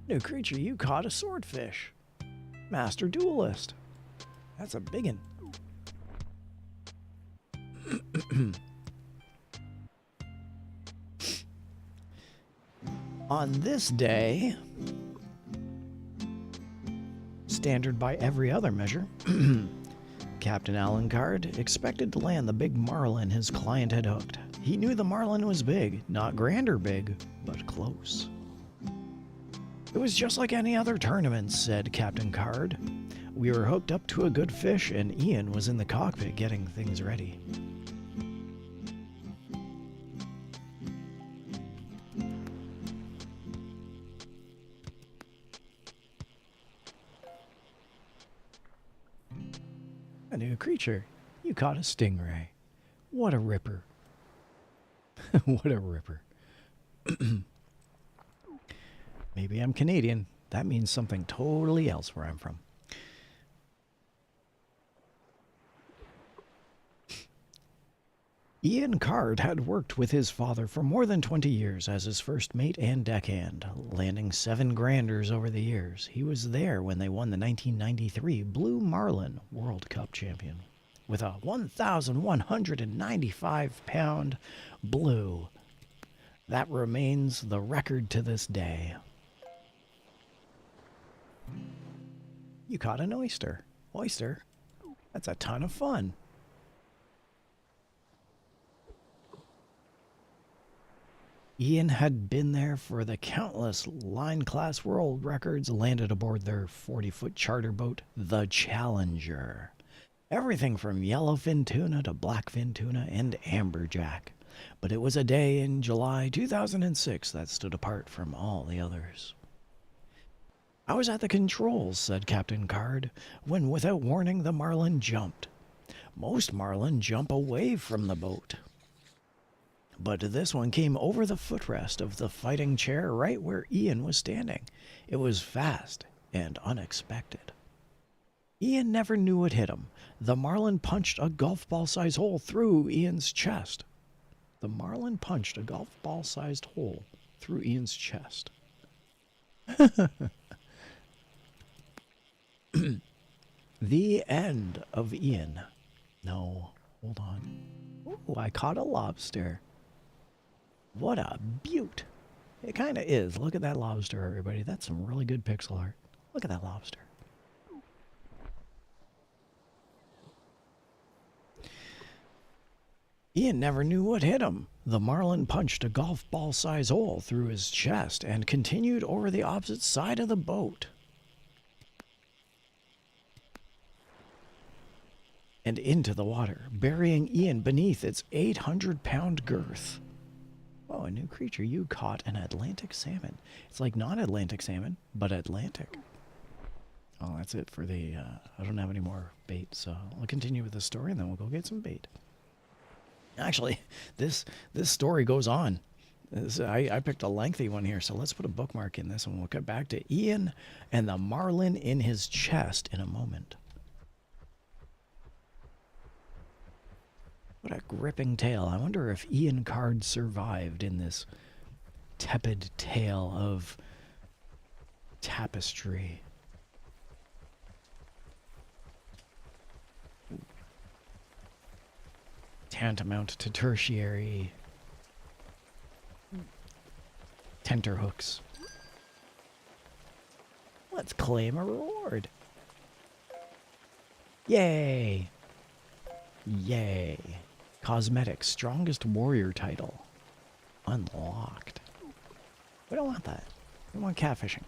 new creature, you caught a swordfish. Master duelist. That's a biggin'. On this day, standard by every other measure, Captain Alan Card expected to land the big marlin his client had hooked. He knew the marlin was big, not grand or big, but close. It was just like any other tournament, said Captain Card. We were hooked up to a good fish, and Ian was in the cockpit getting things ready. A new creature. You caught a stingray. What a ripper. What a ripper. Maybe I'm Canadian. That means something totally else where I'm from. Ian Card had worked with his father for more than 20 years as his first mate and deckhand, landing 7 granders over the years. He was there when they won the 1993 Blue Marlin World Cup champion with a 1,195-pound blue. That remains the record to this day. You caught an oyster. Oyster? That's a ton of fun. Ian had been there for the countless line-class world records landed aboard their 40-foot charter boat, the Challenger. Everything from yellowfin tuna to blackfin tuna and amberjack. But it was a day in July 2006 that stood apart from all the others. I was at the controls, said Captain Card, when without warning the marlin jumped. Most marlin jump away from the boat. But this one came over the footrest of the fighting chair right where Ian was standing. It was fast and unexpected. Ian never knew what hit him. The marlin punched a golf ball-sized hole through Ian's chest. The marlin punched a golf ball-sized hole through Ian's chest. The end of Ian. No, hold on. Ooh, I caught a lobster. What a beaut. It kind of is. Look at that lobster, everybody. That's some really good pixel art. Look at that lobster. Ian never knew what hit him. The marlin punched a golf ball-sized hole through his chest and continued over the opposite side of the boat. and into the water, burying Ian beneath its 800-pound girth. Oh, a new creature. You caught an Atlantic salmon. It's like non-Atlantic salmon, but Atlantic. Oh, that's it for the... I don't have any more bait, so I'll continue with the story, and then we'll go get some bait. Actually, this story goes on. I picked a lengthy one here, so let's put a bookmark in this, and we'll get back to Ian and the marlin in his chest in a moment. What a gripping tale. I wonder if Ian Card survived in this tepid tale of tapestry. Tantamount to tertiary tenterhooks. Let's claim a reward. Yay! Yay. Cosmetic, strongest warrior title. Unlocked. We don't want that. We want catfishing.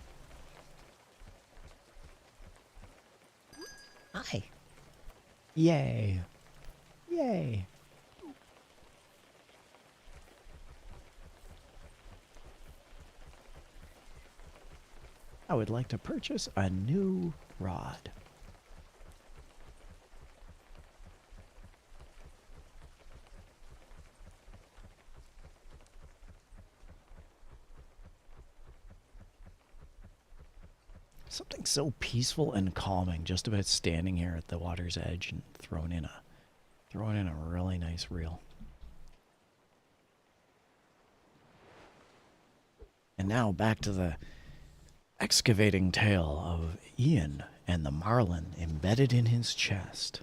Hi. Yay. Yay. I would like to purchase a new rod. Something so peaceful and calming just about standing here at the water's edge and throwing in a really nice reel. And now back to the excavating tale of Ian and the marlin embedded in his chest.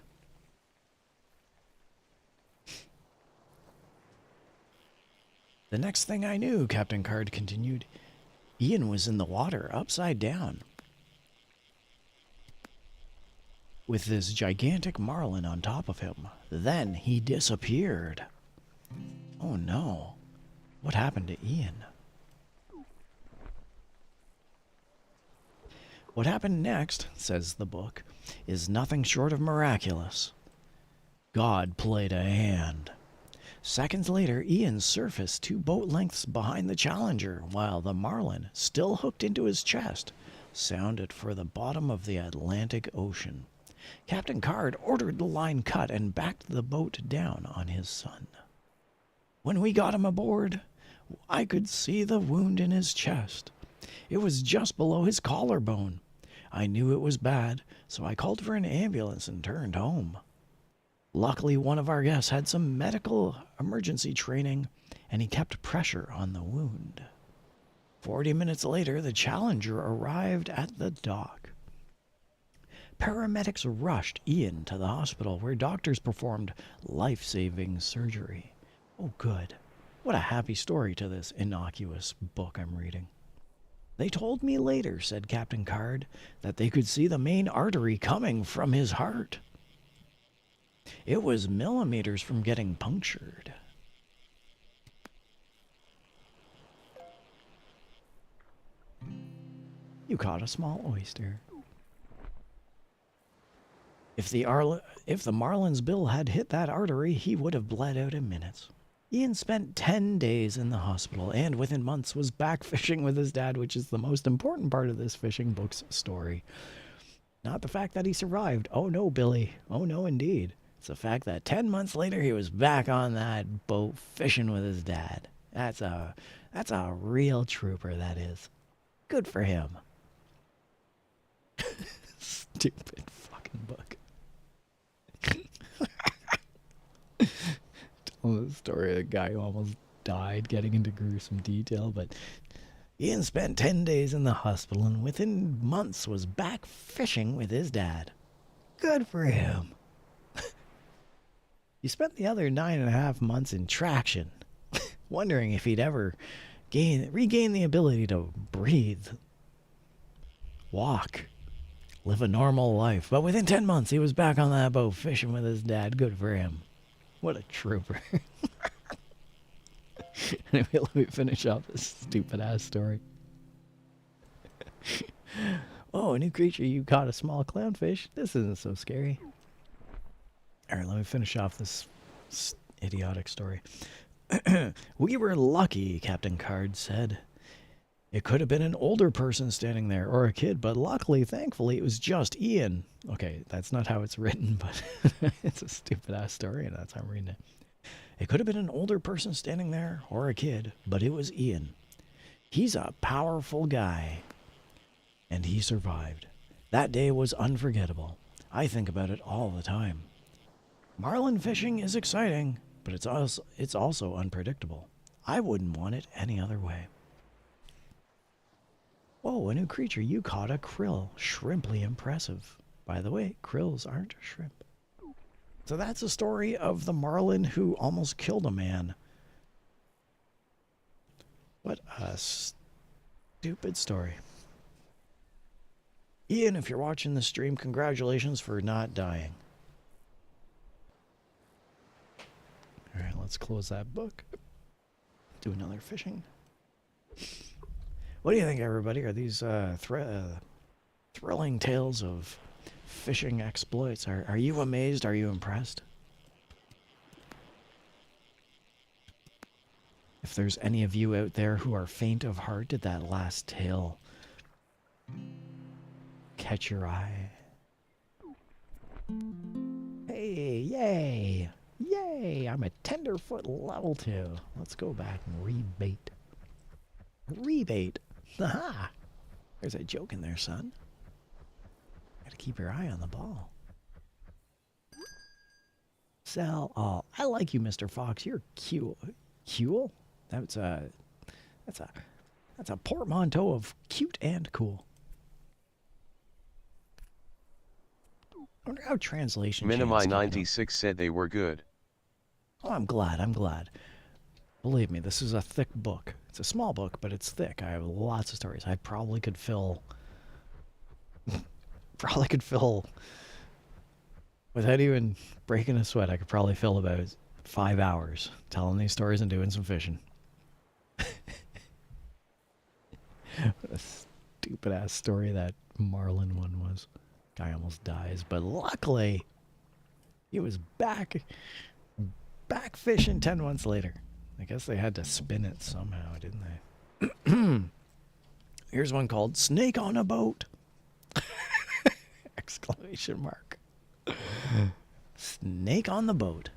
The next thing I knew, Captain Card continued, Ian was in the water upside down, with this gigantic marlin on top of him. Then he disappeared. Oh no. What happened to Ian? What happened next, says the book, is nothing short of miraculous. God played a hand. Seconds later, Ian surfaced 2 boat lengths behind the Challenger, while the marlin, still hooked into his chest, sounded for the bottom of the Atlantic Ocean. Captain Card ordered the line cut and backed the boat down on his son. When we got him aboard, I could see the wound in his chest. It was just below his collarbone. I knew it was bad, so I called for an ambulance and turned home. Luckily, one of our guests had some medical emergency training, and he kept pressure on the wound. 40 minutes later, the Challenger arrived at the dock. Paramedics rushed Ian to the hospital, where doctors performed life-saving surgery. Oh, good. What a happy story to this innocuous book I'm reading. They told me later, said Captain Card, that they could see the main artery coming from his heart. It was millimeters from getting punctured. You caught a small oyster. If the marlin's bill had hit that artery, he would have bled out in minutes. Ian spent 10 days in the hospital and within months was back fishing with his dad, which is the most important part of this fishing book's story. Not the fact that he survived. Oh no, Billy. Oh no, indeed. It's the fact that 10 months later he was back on that boat fishing with his dad. That's a real trooper, that is. Good for him. Stupid fucking book. Telling the story of a guy who almost died, getting into gruesome detail, but Ian spent 10 days in the hospital and within months was back fishing with his dad. Good for him. He spent the other 9.5 months in traction, wondering if he'd ever regain the ability to breathe, walk, live a normal life. But within 10 months, he was back on that boat fishing with his dad. Good for him. What a trooper. Anyway, let me finish off this stupid-ass story. Oh, a new creature. You caught a small clownfish. This isn't so scary. All right, let me finish off this idiotic story. We were lucky, Captain Card said. It could have been an older person standing there, or a kid, but luckily, thankfully, it was just Ian. Okay, that's not how it's written, but it's a stupid-ass story, and that's how I'm reading it. It could have been an older person standing there, or a kid, but it was Ian. He's a powerful guy. And he survived. That day was unforgettable. I think about it all the time. Marlin fishing is exciting, but it's also unpredictable. I wouldn't want it any other way. Whoa, a new creature. You caught a krill. Shrimply impressive. By the way, krills aren't shrimp. So that's the story of the marlin who almost killed a man. What a stupid story. Ian, if you're watching the stream, congratulations for not dying. Alright, let's close that book. Do another fishing. What do you think, everybody? Are these thrilling tales of fishing exploits? Are you amazed? Are you impressed? If there's any of you out there who are faint of heart, did that last tale catch your eye? Hey, yay! Yay! I'm a tenderfoot level 2. Let's go back and rebait. Rebait! Aha! There's a joke in there, son. Gotta keep your eye on the ball. Sell all. I like you, Mr. Fox. You're cute. Cool? That's a portmanteau of cute and cool. I wonder how translation Minimi 96 said they were good. Oh, I'm glad. Believe me, this is a thick book. It's a small book, but it's thick. I have lots of stories. I probably could fill... without even breaking a sweat, I could probably fill about 5 hours telling these stories and doing some fishing. What a stupid-ass story that Marlin one was. Guy almost dies, but luckily, he was back fishing 10 months later. I guess they had to spin it somehow, didn't they? Here's one called Snake on a Boat! Exclamation mark. Snake on the boat.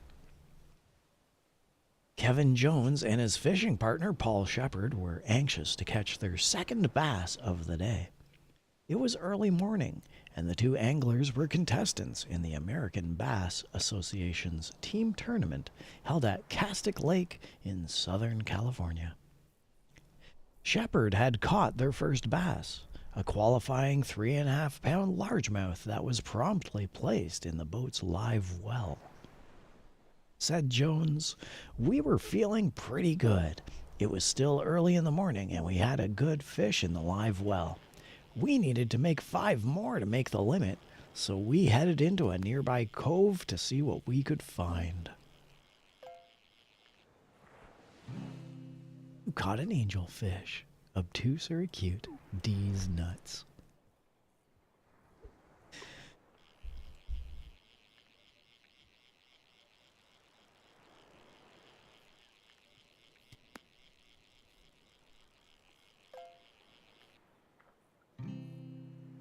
Kevin Jones and his fishing partner, Paul Shepard, were anxious to catch their second bass of the day. It was early morning, and the two anglers were contestants in the American Bass Association's team tournament held at Castic Lake in Southern California. Shepard had caught their first bass, a qualifying 3.5-pound largemouth that was promptly placed in the boat's live well. Said Jones, "We were feeling pretty good. It was still early in the morning, and we had a good fish in the live well. We needed to make 5 more to make the limit, so we headed into a nearby cove to see what we could find." You caught an angelfish. Obtuse or cute? D's nuts.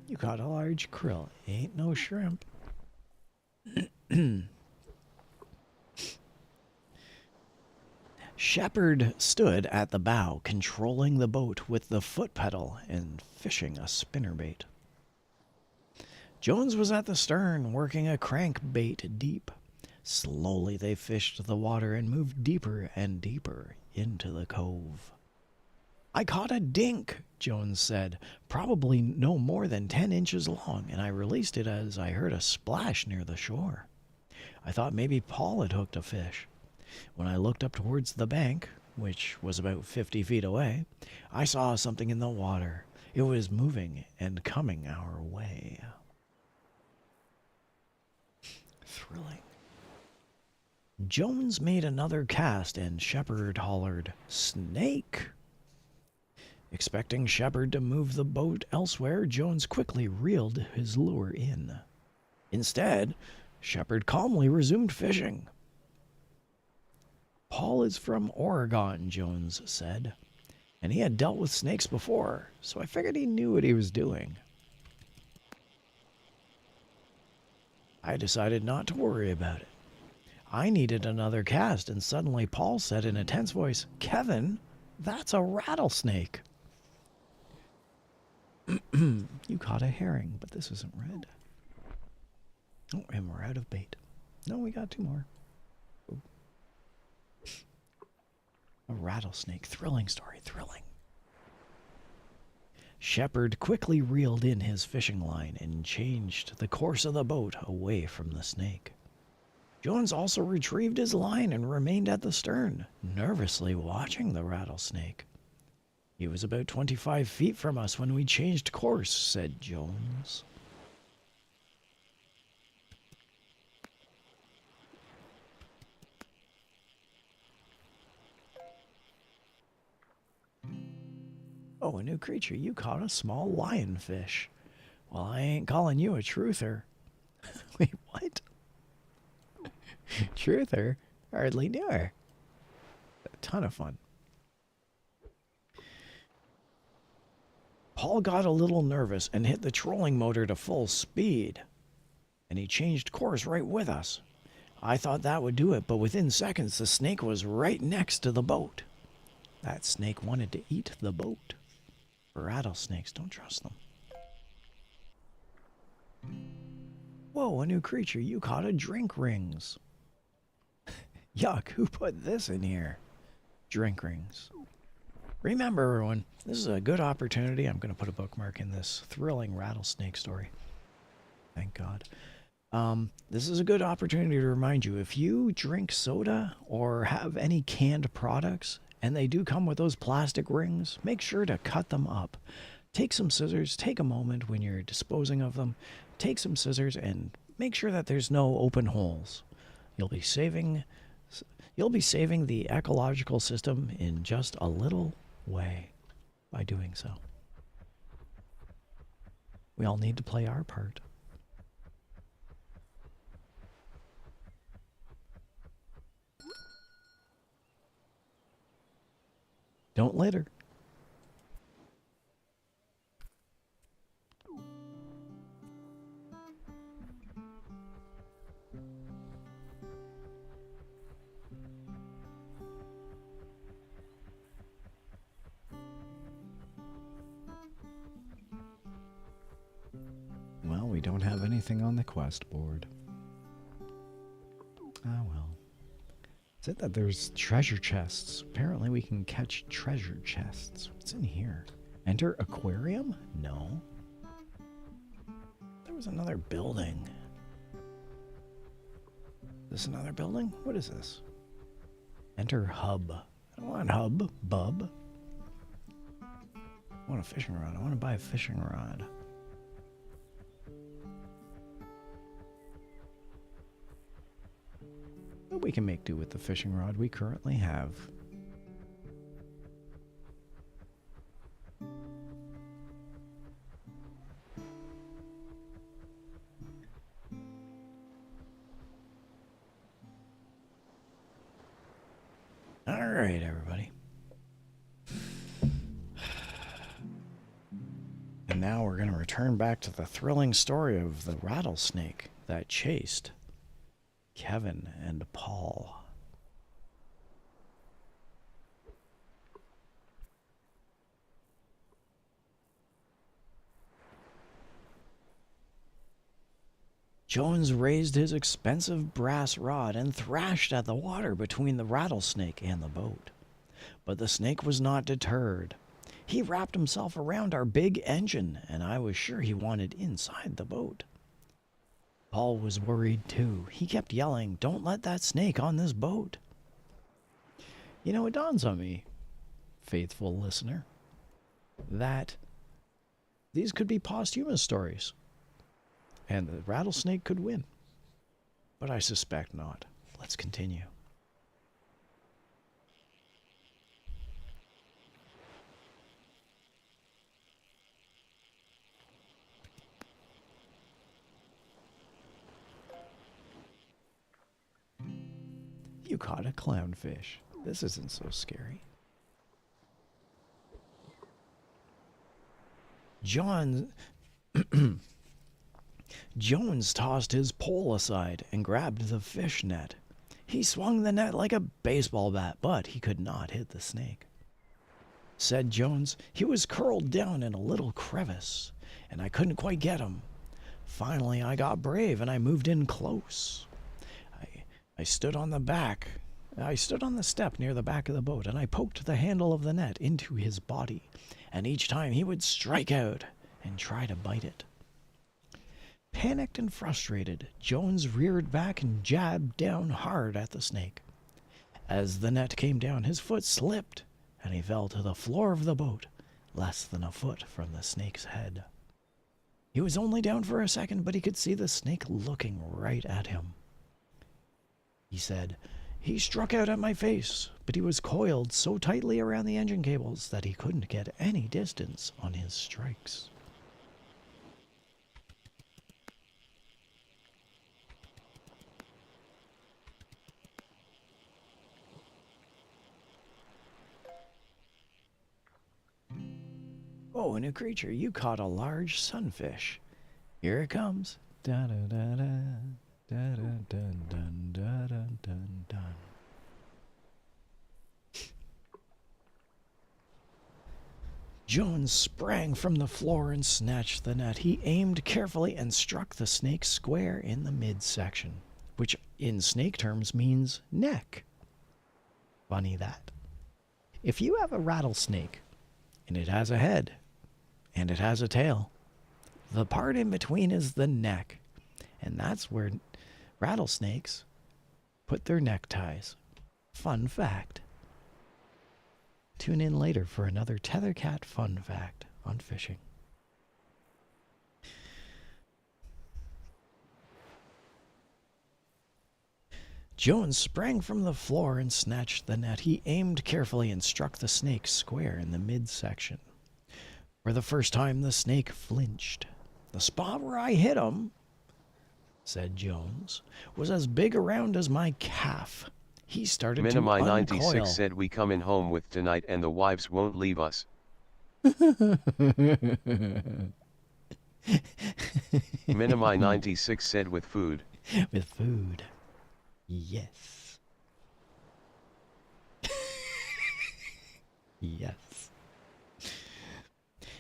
You caught a large krill. Ain't no shrimp. Shepard stood at the bow, controlling the boat with the foot pedal and fishing a spinnerbait. Jones was at the stern, working a crankbait deep. Slowly they fished the water and moved deeper and deeper into the cove. "I caught a dink," Jones said, "probably no more than 10 inches long, and I released it as I heard a splash near the shore. I thought maybe Paul had hooked a fish. When I looked up towards the bank, which was about 50 feet away, I saw something in the water. It was moving and coming our way." Thrilling. Jones made another cast, and Shepard hollered, "Snake!" Expecting Shepard to move the boat elsewhere, Jones quickly reeled his lure in. Instead, Shepard calmly resumed fishing. Paul is from Oregon, Jones said, and he had dealt with snakes before, so I figured he knew what he was doing. I decided not to worry about it. I needed another cast, and suddenly Paul said in a tense voice, "Kevin, that's a rattlesnake." You caught a herring, but this isn't red. Oh, and we're out of bait. No, we got 2 more. Ooh. A rattlesnake. Thrilling story, thrilling. Shepard quickly reeled in his fishing line and changed the course of the boat away from the snake. Jones also retrieved his line and remained at the stern, nervously watching the rattlesnake. He was about 25 feet from us when we changed course, said Jones. Oh, a new creature. You caught a small lionfish. Well, I ain't calling you a truther. Wait, what? Truther? Hardly knew her. A ton of fun. Paul got a little nervous and hit the trolling motor to full speed. And he changed course right with us. I thought that would do it, but within seconds the snake was right next to the boat. That snake wanted to eat the boat. Rattlesnakes, don't trust them. Whoa, a new creature. You caught a drink rings. Yuck, who put this in here? Drink rings. Remember, everyone, this is a good opportunity. I'm going to put a bookmark in this thrilling rattlesnake story. Thank God. This is a good opportunity to remind you, if you drink soda or have any canned products, and they do come with those plastic rings, make sure to cut them up. Take some scissors, take a moment when you're disposing of them, take some scissors and make sure that there's no open holes. You'll be saving the ecological system in just a little way by doing so. We all need to play our part. Don't litter. Well, we don't have anything on the quest board. Ah, well. Said that there's treasure chests. Apparently we can catch treasure chests. What's in here? Enter aquarium? No. There was another building. Is this another building? What is this? Enter hub. I don't want hub, bub. I want a fishing rod. I want to buy a fishing rod. But we can make do with the fishing rod we currently have. All right, everybody. And now we're going to return back to the thrilling story of the rattlesnake that chased Kevin and Paul. Jones raised his expensive brass rod and thrashed at the water between the rattlesnake and the boat. But the snake was not deterred. He wrapped himself around our big engine, and I was sure he wanted inside the boat. Paul was worried too. He kept yelling, "Don't let that snake on this boat." You know, it dawns on me, faithful listener, that these could be posthumous stories. And the rattlesnake could win. But I suspect not. Let's continue. You caught a clownfish. This isn't so scary. Jones tossed his pole aside and grabbed the fish net. He swung the net like a baseball bat, but he could not hit the snake. Said Jones, he was curled down in a little crevice, and I couldn't quite get him. Finally, I got brave and I moved in close. I stood on the step near the back of the boat, and I poked the handle of the net into his body, and each time he would strike out and try to bite it. Panicked and frustrated, Jones reared back and jabbed down hard at the snake. As the net came down, his foot slipped, and he fell to the floor of the boat, less than a foot from the snake's head. He was only down for a second, but he could see the snake looking right at him. He said, "He struck out at my face, but he was coiled so tightly around the engine cables that he couldn't get any distance on his strikes." Oh, a new creature. You caught a large sunfish. Here it comes. Da da da da. Da da dun dun da dun dun dun. Jones sprang from the floor and snatched the net. He aimed carefully and struck the snake square in the midsection, which in snake terms means neck. Funny that. If you have a rattlesnake and it has a head and it has a tail, the part in between is the neck, and that's where rattlesnakes put their neckties. Fun fact. Tune in later for another Tethercat fun fact on fishing. Jones sprang from the floor and snatched the net. He aimed carefully and struck the snake square in the midsection. For the first time, the snake flinched. "The spot where I hit him," said Jones, "was as big around as my calf." He started to uncoil. Minimi 96 said we coming home with tonight and the wives won't leave us. Minimi 96 said with food. With food. Yes. Yes.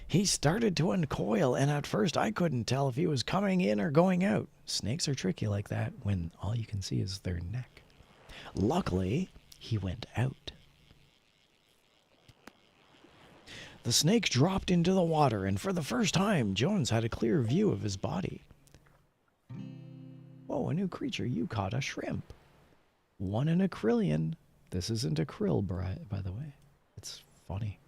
He started to uncoil, and at first I couldn't tell if he was coming in or going out. Snakes are tricky like that when all you can see is their neck. Luckily, he went out. The snake dropped into the water, and for the first time, Jones had a clear view of his body. Whoa, a new creature. You caught a shrimp. One in a krillion. This isn't a krill, by the way. It's funny.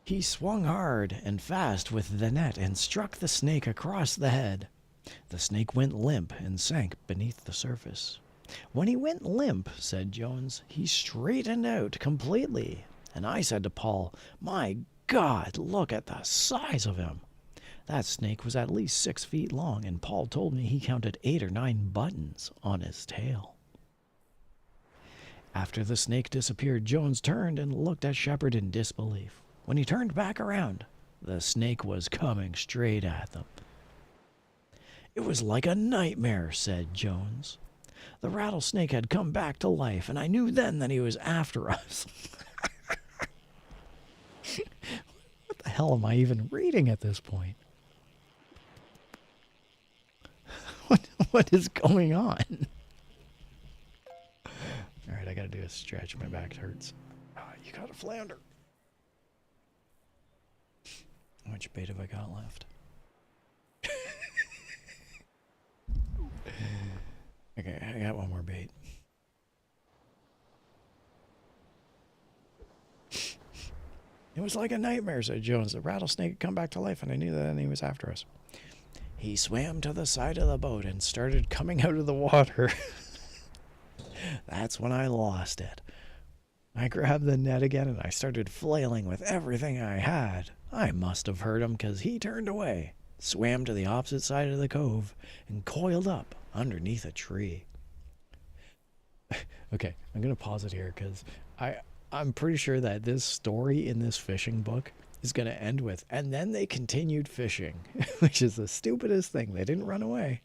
He swung hard and fast with the net and struck the snake across the head. The snake went limp and sank beneath the surface. When he went limp, said Jones, he straightened out completely. And I said to Paul, "My God, look at the size of him." That snake was at least 6 feet long, and Paul told me he counted 8 or 9 buttons on his tail. After the snake disappeared, Jones turned and looked at Shepard in disbelief. When he turned back around, the snake was coming straight at them. "It was like a nightmare," said Jones. "The rattlesnake had come back to life, and I knew then that he was after us." What the hell am I even reading at this point? What is going on? All right, I gotta do a stretch. My back hurts. You got a flounder. How much bait have I got left? Okay, I got one more bait. "It was like a nightmare," said Jones. "The rattlesnake had come back to life, and I knew that he was after us." He swam to the side of the boat and started coming out of the water. That's when I lost it. I grabbed the net again, and I started flailing with everything I had. I must have hurt him, because he turned away, swam to the opposite side of the cove, and coiled up underneath a tree. Okay, I'm going to pause it here because I'm pretty sure that this story in this fishing book is going to end with, and then they continued fishing, which is the stupidest thing. They didn't run away.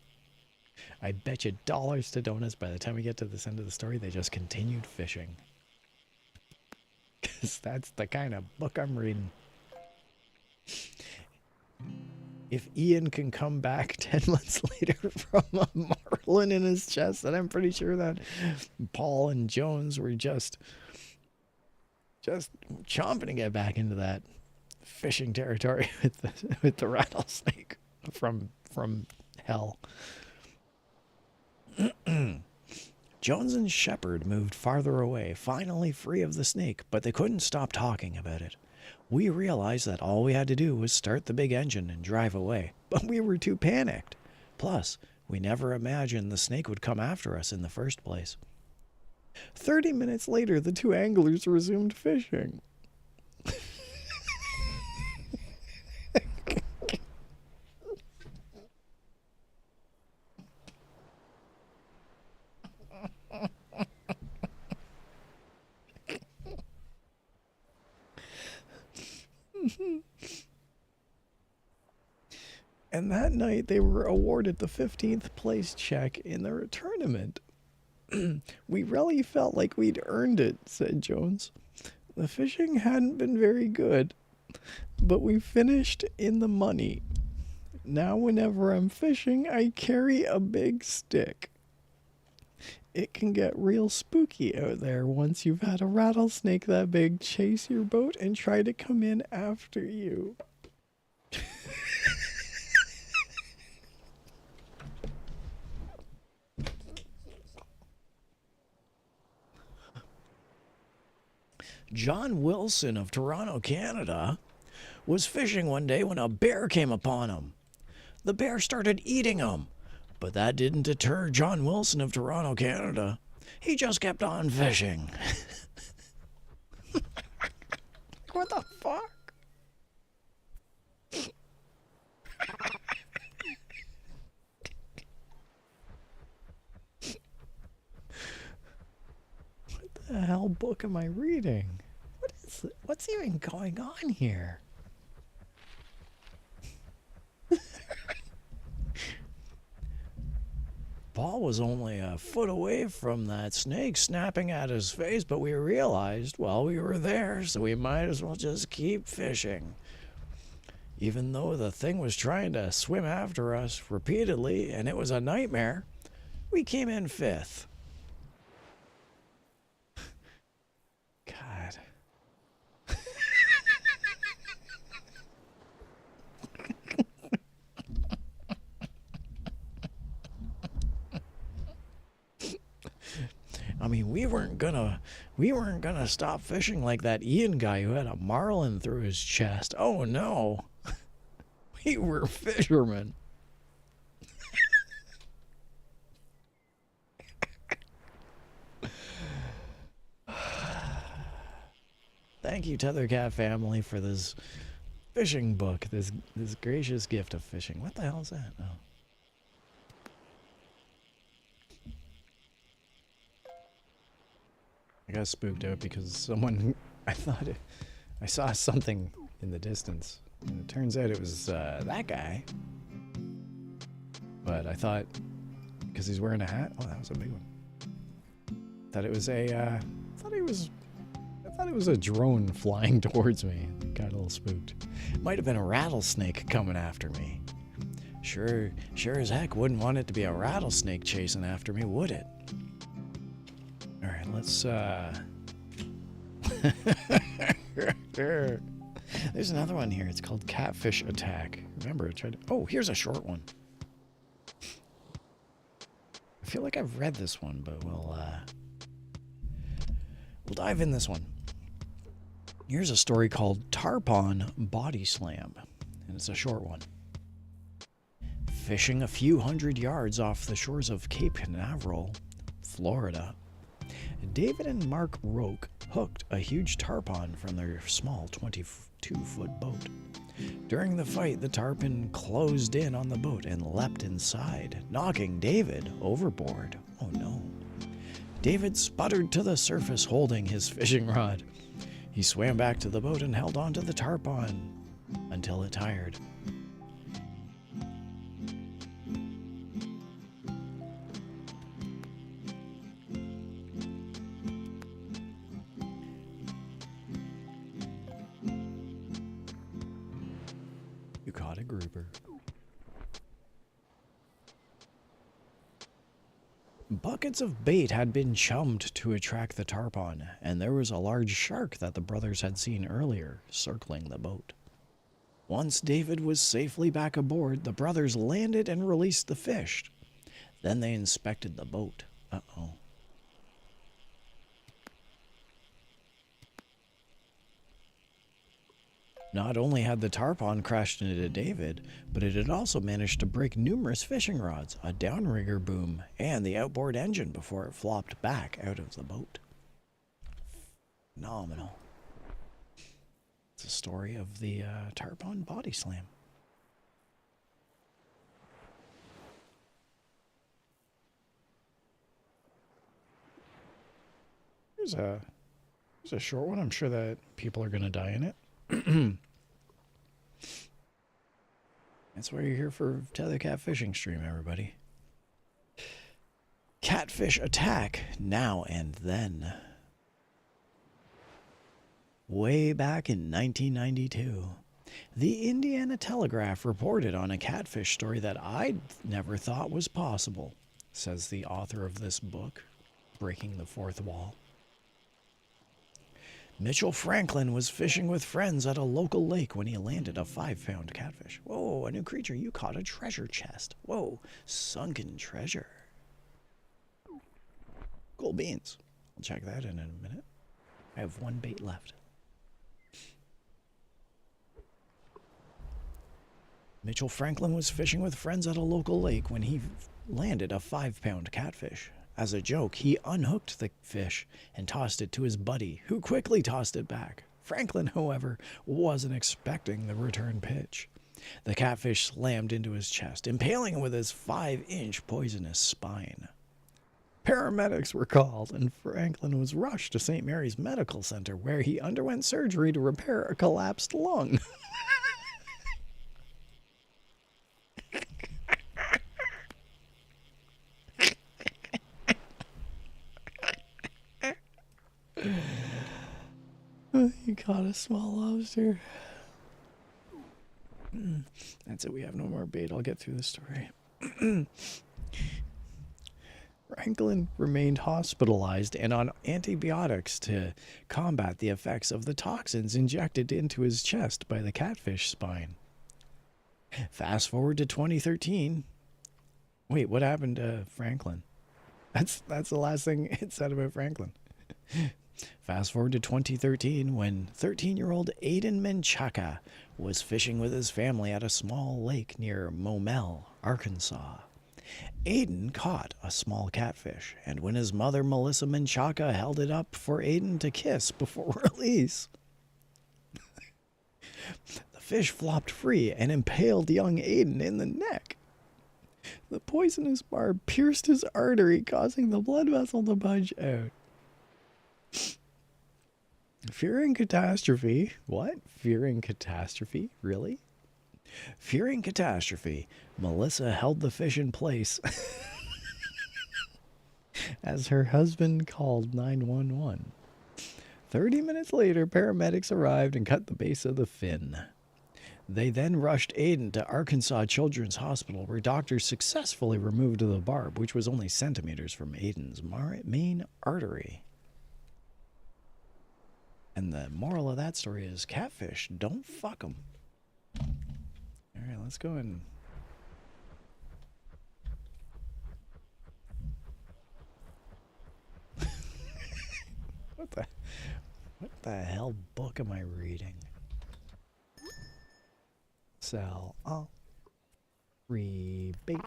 I bet you dollars to donuts by the time we get to this end of the story, they just continued fishing. Because that's the kind of book I'm reading. If Ian can come back 10 months later from a marlin in his chest, then I'm pretty sure that Paul and Jones were just chomping to get back into that fishing territory with the rattlesnake from hell. Jones and Shepard moved farther away, finally free of the snake, but they couldn't stop talking about it. We realized that all we had to do was start the big engine and drive away, but we were too panicked. Plus, we never imagined the snake would come after us in the first place. 30 minutes later, the two anglers resumed fishing. And that night they were awarded the 15th place check in their tournament. We really felt like we'd earned it, said Jones. The fishing hadn't been very good, but we finished in the money. Now whenever I'm fishing, I carry a big stick. It can get real spooky out there once you've had a rattlesnake that big chase your boat and try to come in after you. John Wilson of Toronto, Canada, was fishing one day when a bear came upon him. The bear started eating him, but that didn't deter John Wilson of Toronto, Canada. He just kept on fishing. What the fuck? What the hell book am I reading? What's even going on here? Paul was only a foot away from that snake snapping at his face, but we realized, well, we were there, so we might as well just keep fishing. Even though the thing was trying to swim after us repeatedly, and it was a nightmare, we came in fifth. God. I mean, we weren't gonna stop fishing like that Ian guy who had a marlin through his chest. Oh no. We were fishermen. Thank you, Tethercat family, for this fishing book, this gracious gift of fishing. What the hell is that? Oh. I got spooked out because I saw something in the distance, and it turns out it was that guy. But I thought, because he's wearing a hat, oh, that was a big one. I thought it was a drone flying towards me. Got a little spooked. Might have been a rattlesnake coming after me. Sure as heck wouldn't want it to be a rattlesnake chasing after me, would it? All right, let's There's another one here. It's called Catfish Attack. Remember, I tried to... Oh, here's a short one. I feel like I've read this one, but we'll dive in this one. Here's a story called Tarpon Body Slam, and it's a short one. Fishing a few hundred yards off the shores of Cape Canaveral, Florida, David and Mark Roke hooked a huge tarpon from their small 22-foot boat. During the fight, the tarpon closed in on the boat and leapt inside, knocking David overboard. Oh no. David sputtered to the surface holding his fishing rod. He swam back to the boat and held onto the tarpon until it tired. You caught a grouper. Buckets of bait had been chummed to attract the tarpon, and there was a large shark that the brothers had seen earlier circling the boat. Once David was safely back aboard, the brothers landed and released the fish. Then they inspected the boat. Uh-oh. Not only had the tarpon crashed into David, but it had also managed to break numerous fishing rods, a downrigger boom, and the outboard engine before it flopped back out of the boat. Phenomenal. It's a story of the tarpon body slam. Here's a short one. I'm sure that people are going to die in it. That's why you're here for Tethercat fishing stream, everybody. Catfish attack now and then. Way back in 1992, the Indiana Telegraph reported on a catfish story that I'd never thought was possible, says the author of this book, Breaking the Fourth Wall. Mitchell Franklin was fishing with friends at a local lake when he landed a 5-pound catfish. Whoa, a new creature. You caught a treasure chest. Whoa, sunken treasure. Cool beans. I'll check that in a minute. I have one bait left. Mitchell Franklin was fishing with friends at a local lake when he landed a 5-pound catfish. As a joke, he unhooked the fish and tossed it to his buddy, who quickly tossed it back. Franklin, however, wasn't expecting the return pitch. The catfish slammed into his chest, impaling him with his 5-inch poisonous spine. Paramedics were called, and Franklin was rushed to St. Mary's Medical Center, where he underwent surgery to repair a collapsed lung. You caught a small lobster. That's it. We have no more bait. I'll get through the story. Franklin remained hospitalized and on antibiotics to combat the effects of the toxins injected into his chest by the catfish spine. Fast forward to 2013. Wait, what happened to Franklin? That's the last thing it said about Franklin. Fast forward to 2013 when 13-year-old Aiden Menchaca was fishing with his family at a small lake near Momel, Arkansas. Aiden caught a small catfish, and when his mother Melissa Menchaca held it up for Aiden to kiss before release, the fish flopped free and impaled young Aiden in the neck. The poisonous barb pierced his artery, causing the blood vessel to bulge out. Fearing catastrophe? What? Fearing catastrophe? Really? Fearing catastrophe, Melissa held the fish in place as her husband called 911. 30 minutes later, paramedics arrived and cut the base of the fin. They then rushed Aiden to Arkansas Children's Hospital, where doctors successfully removed the barb, which was only centimeters from Aiden's main artery. And the moral of that story is catfish, don't fuck them. All right, let's go and... What the hell book am I reading? Sell all rebate.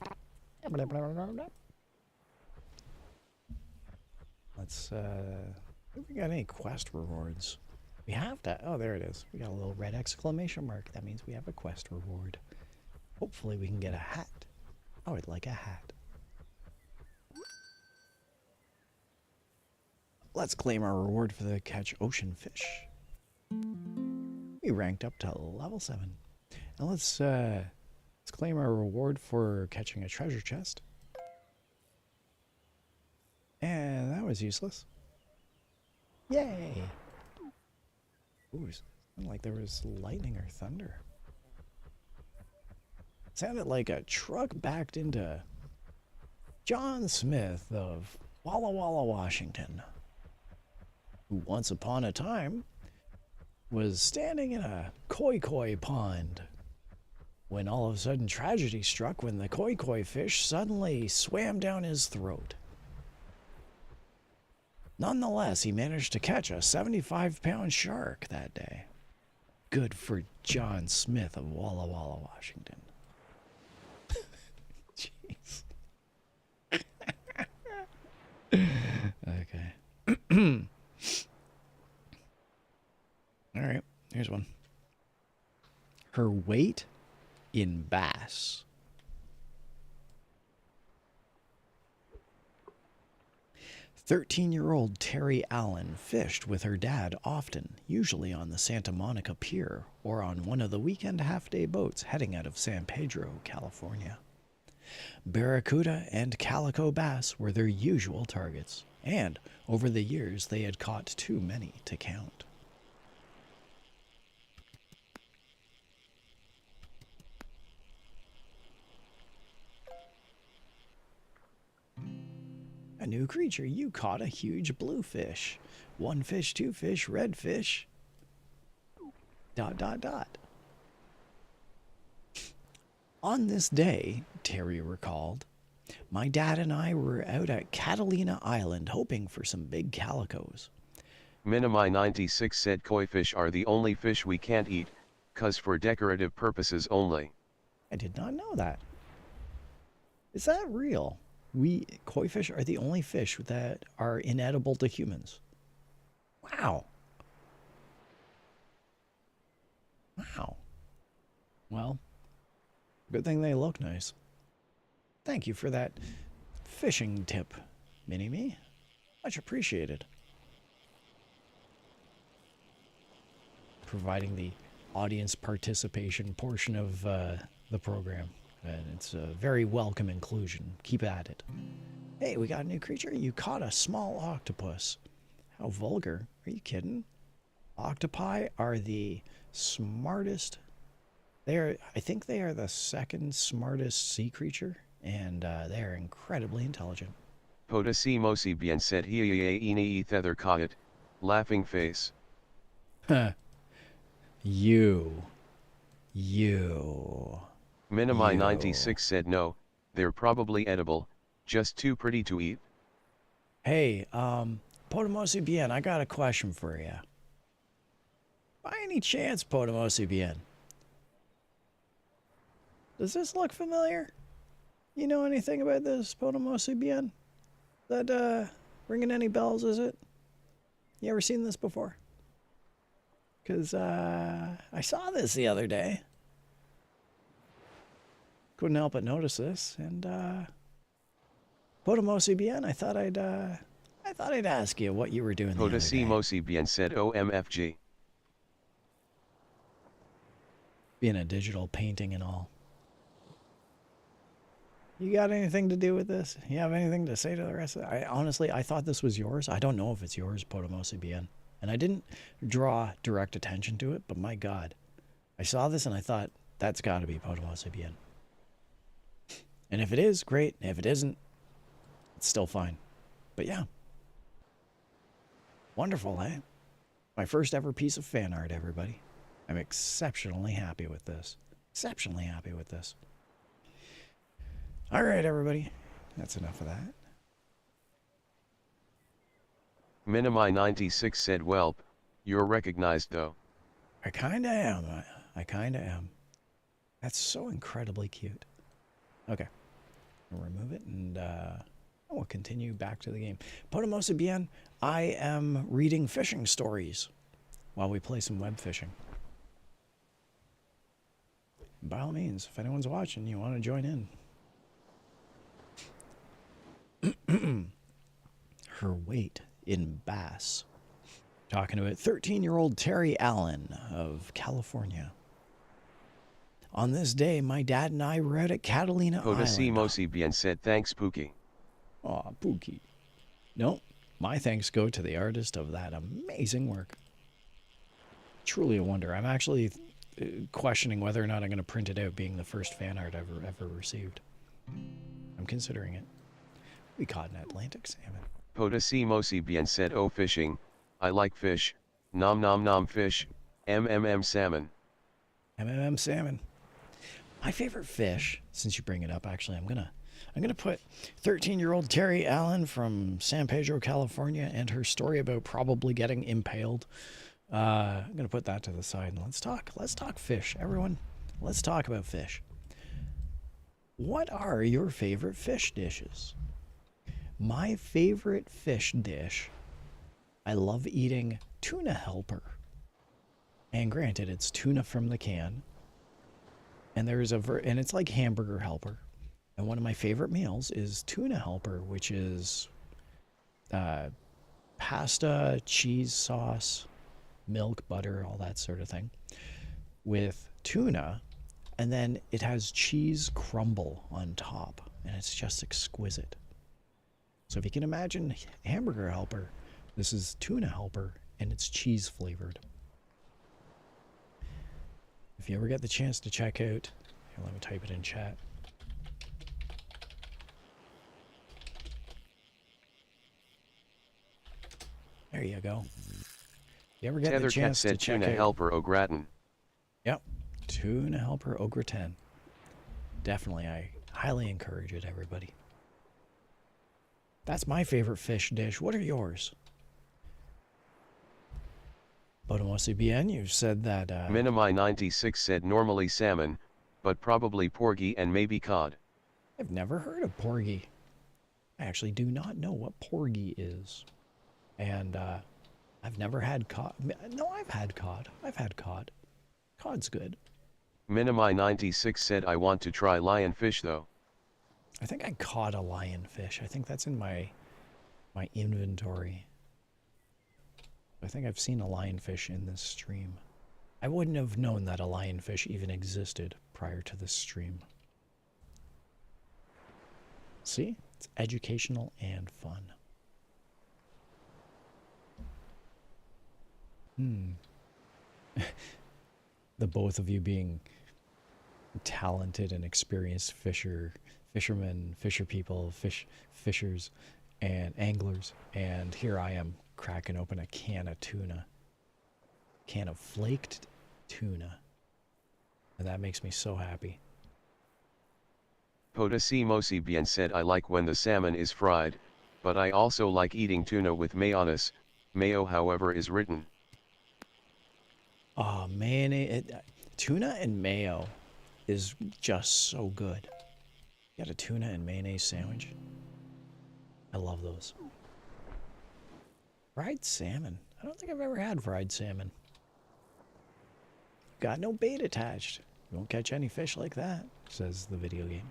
Let's, have we got any quest rewards? We have to. Oh, there it is. We got a little red exclamation mark. That means we have a quest reward. Hopefully we can get a hat. I would like a hat. Let's claim our reward for the catch ocean fish. We ranked up to level 7. And let's claim our reward for catching a treasure chest. And that was useless. Yay! Ooh, it sounded like there was lightning or thunder. It sounded like a truck backed into John Smith of Walla Walla, Washington, who once upon a time was standing in a koi pond when all of a sudden tragedy struck when the koi fish suddenly swam down his throat. Nonetheless, he managed to catch a 75-pound shark that day. Good for John Smith of Walla Walla, Washington. Jeez. Okay. All right, here's one. Her weight in bass. 13-year-old Terry Allen fished with her dad often, usually on the Santa Monica Pier or on one of the weekend half-day boats heading out of San Pedro, California. Barracuda and calico bass were their usual targets, and over the years they had caught too many to count. A new creature. You caught a huge bluefish. 1 fish, 2 fish, red fish. ... On this day, Terry recalled, my dad and I were out at Catalina Island hoping for some big calicos. Minimi96 said koi fish are the only fish we can't eat, 'cause for decorative purposes only. I did not know that. Is that real? Koi fish are the only fish that are inedible to humans. Wow. Wow. Well, good thing they look nice. Thank you for that fishing tip, Mini-Me. Much appreciated. Providing the audience participation portion of the program. And it's a very welcome inclusion. Keep at it. Hey, we got a new creature. You caught a small octopus. How vulgar. Are you kidding? Octopi are the smartest. I think they are the second smartest sea creature, and they are incredibly intelligent. Potasi Mosi Bien said Hiaini Tethercat, laughing face. You. Minimi96 said no, they're probably edible, just too pretty to eat. Hey, Potomosi Bien, I got a question for you. By any chance, Potomosi Bien, does this look familiar? You know anything about this, Potomosi Bien? That, ringing any bells, is it? You ever seen this before? Because, I saw this the other day. Couldn't help but notice this, and Potomosi Bien, I thought I'd ask you what you were doing the other day. Potasi Mosi Bien said OMFG. Being a digital painting and all. You got anything to do with this? You have anything to say to the rest of it? Honestly, I thought this was yours. I don't know if it's yours, Potomosi Bien. And I didn't draw direct attention to it, but my God. I saw this and I thought, that's got to be Potomosi Bien. And if it is, great. If it isn't, it's still fine. But yeah. Wonderful, eh? My first ever piece of fan art, everybody. I'm exceptionally happy with this. Exceptionally happy with this. All right, everybody. That's enough of that. Minimi96 said welp, you're recognized though. I kinda am. I kinda am. That's so incredibly cute. Okay. I'll remove it and we'll continue back to the game. Potomosi Bien, I am reading fishing stories. while we play some web fishing. By all means, if anyone's watching, you want to join in. Her weight in bass. Talking to it, 13-year-old Terry Allen of California. On this day, my dad and I were out at Catalina Island. Podasimosi bien said thanks Pookie. Aw, Pookie. No, my thanks go to the artist of that amazing work. Truly a wonder. I'm actually questioning whether or not I'm going to print it out, being the first fan art I've ever received. I'm considering it. We caught an Atlantic salmon. Podasimosi bien said oh fishing, I like fish, nom nom nom fish, salmon. Salmon. My favorite fish, since you bring it up, actually, I'm gonna put 13-year-old Terry Allen from San Pedro, California, and her story about probably getting impaled. I'm gonna put that to the side and let's talk fish, everyone. Let's talk about fish. What are your favorite fish dishes? My favorite fish dish, I love eating tuna helper. And granted, it's tuna from the can. And there's and it's like hamburger helper. And one of my favorite meals is tuna helper, which is pasta, cheese sauce, milk, butter, all that sort of thing, with tuna. And then it has cheese crumble on top, and it's just exquisite. So if you can imagine hamburger helper, this is tuna helper, and it's cheese flavored. If you ever get the chance to check out, here, let me type it in chat. There you go. You ever get the chance to check out tuna helper au gratin. Yep, tuna helper au gratin. Definitely, I highly encourage it, everybody. That's my favorite fish dish. What are yours? Bodomosi Bien, you said that... Minimi96 said normally salmon, but probably porgy and maybe cod. I've never heard of porgy. I actually do not know what porgy is. And I've never had cod. No, I've had cod. I've had cod. Cod's good. Minimi96 said I want to try lionfish though. I think I caught a lionfish. I think that's in my inventory. I think I've seen a lionfish in this stream. I wouldn't have known that a lionfish even existed prior to this stream. See? It's educational and fun. The both of you being talented and experienced fishermen, fisher people, fishers, and anglers. And here I am cracking open a can of tuna. Can of flaked tuna. And that makes me so happy. Podasimosi Bien said I like when the salmon is fried, but I also like eating tuna with mayonnaise. Mayo, however, is written. Oh, mayonnaise. Tuna and mayo is just so good. You got a tuna and mayonnaise sandwich? I love those. Fried salmon. I don't think I've ever had fried salmon. Got no bait attached. You won't catch any fish like that, says the video game.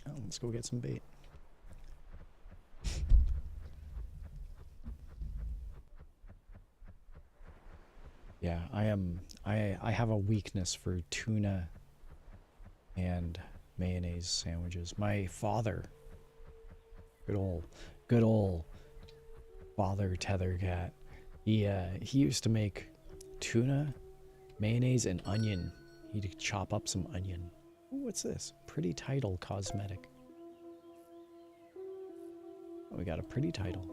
Oh, let's go get some bait. Yeah, I have a weakness for tuna and mayonnaise sandwiches. My father, good old father Tethercat, he used to make tuna, mayonnaise, and onion. He'd chop up some onion. Ooh, what's this? Pretty title cosmetic. Oh, we got a pretty title.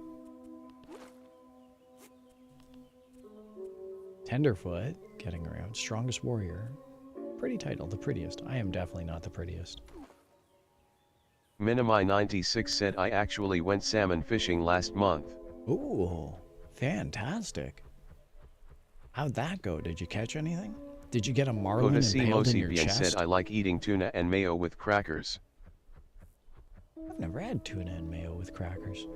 Tenderfoot, getting around. Strongest warrior. Pretty title, the prettiest. I am definitely not the prettiest. Minimi96 said I actually went salmon fishing last month. Ooh, fantastic. How'd that go? Did you catch anything? Did you get a marlin impaled in your chest? said I like eating tuna and mayo with crackers. I've never had tuna and mayo with crackers.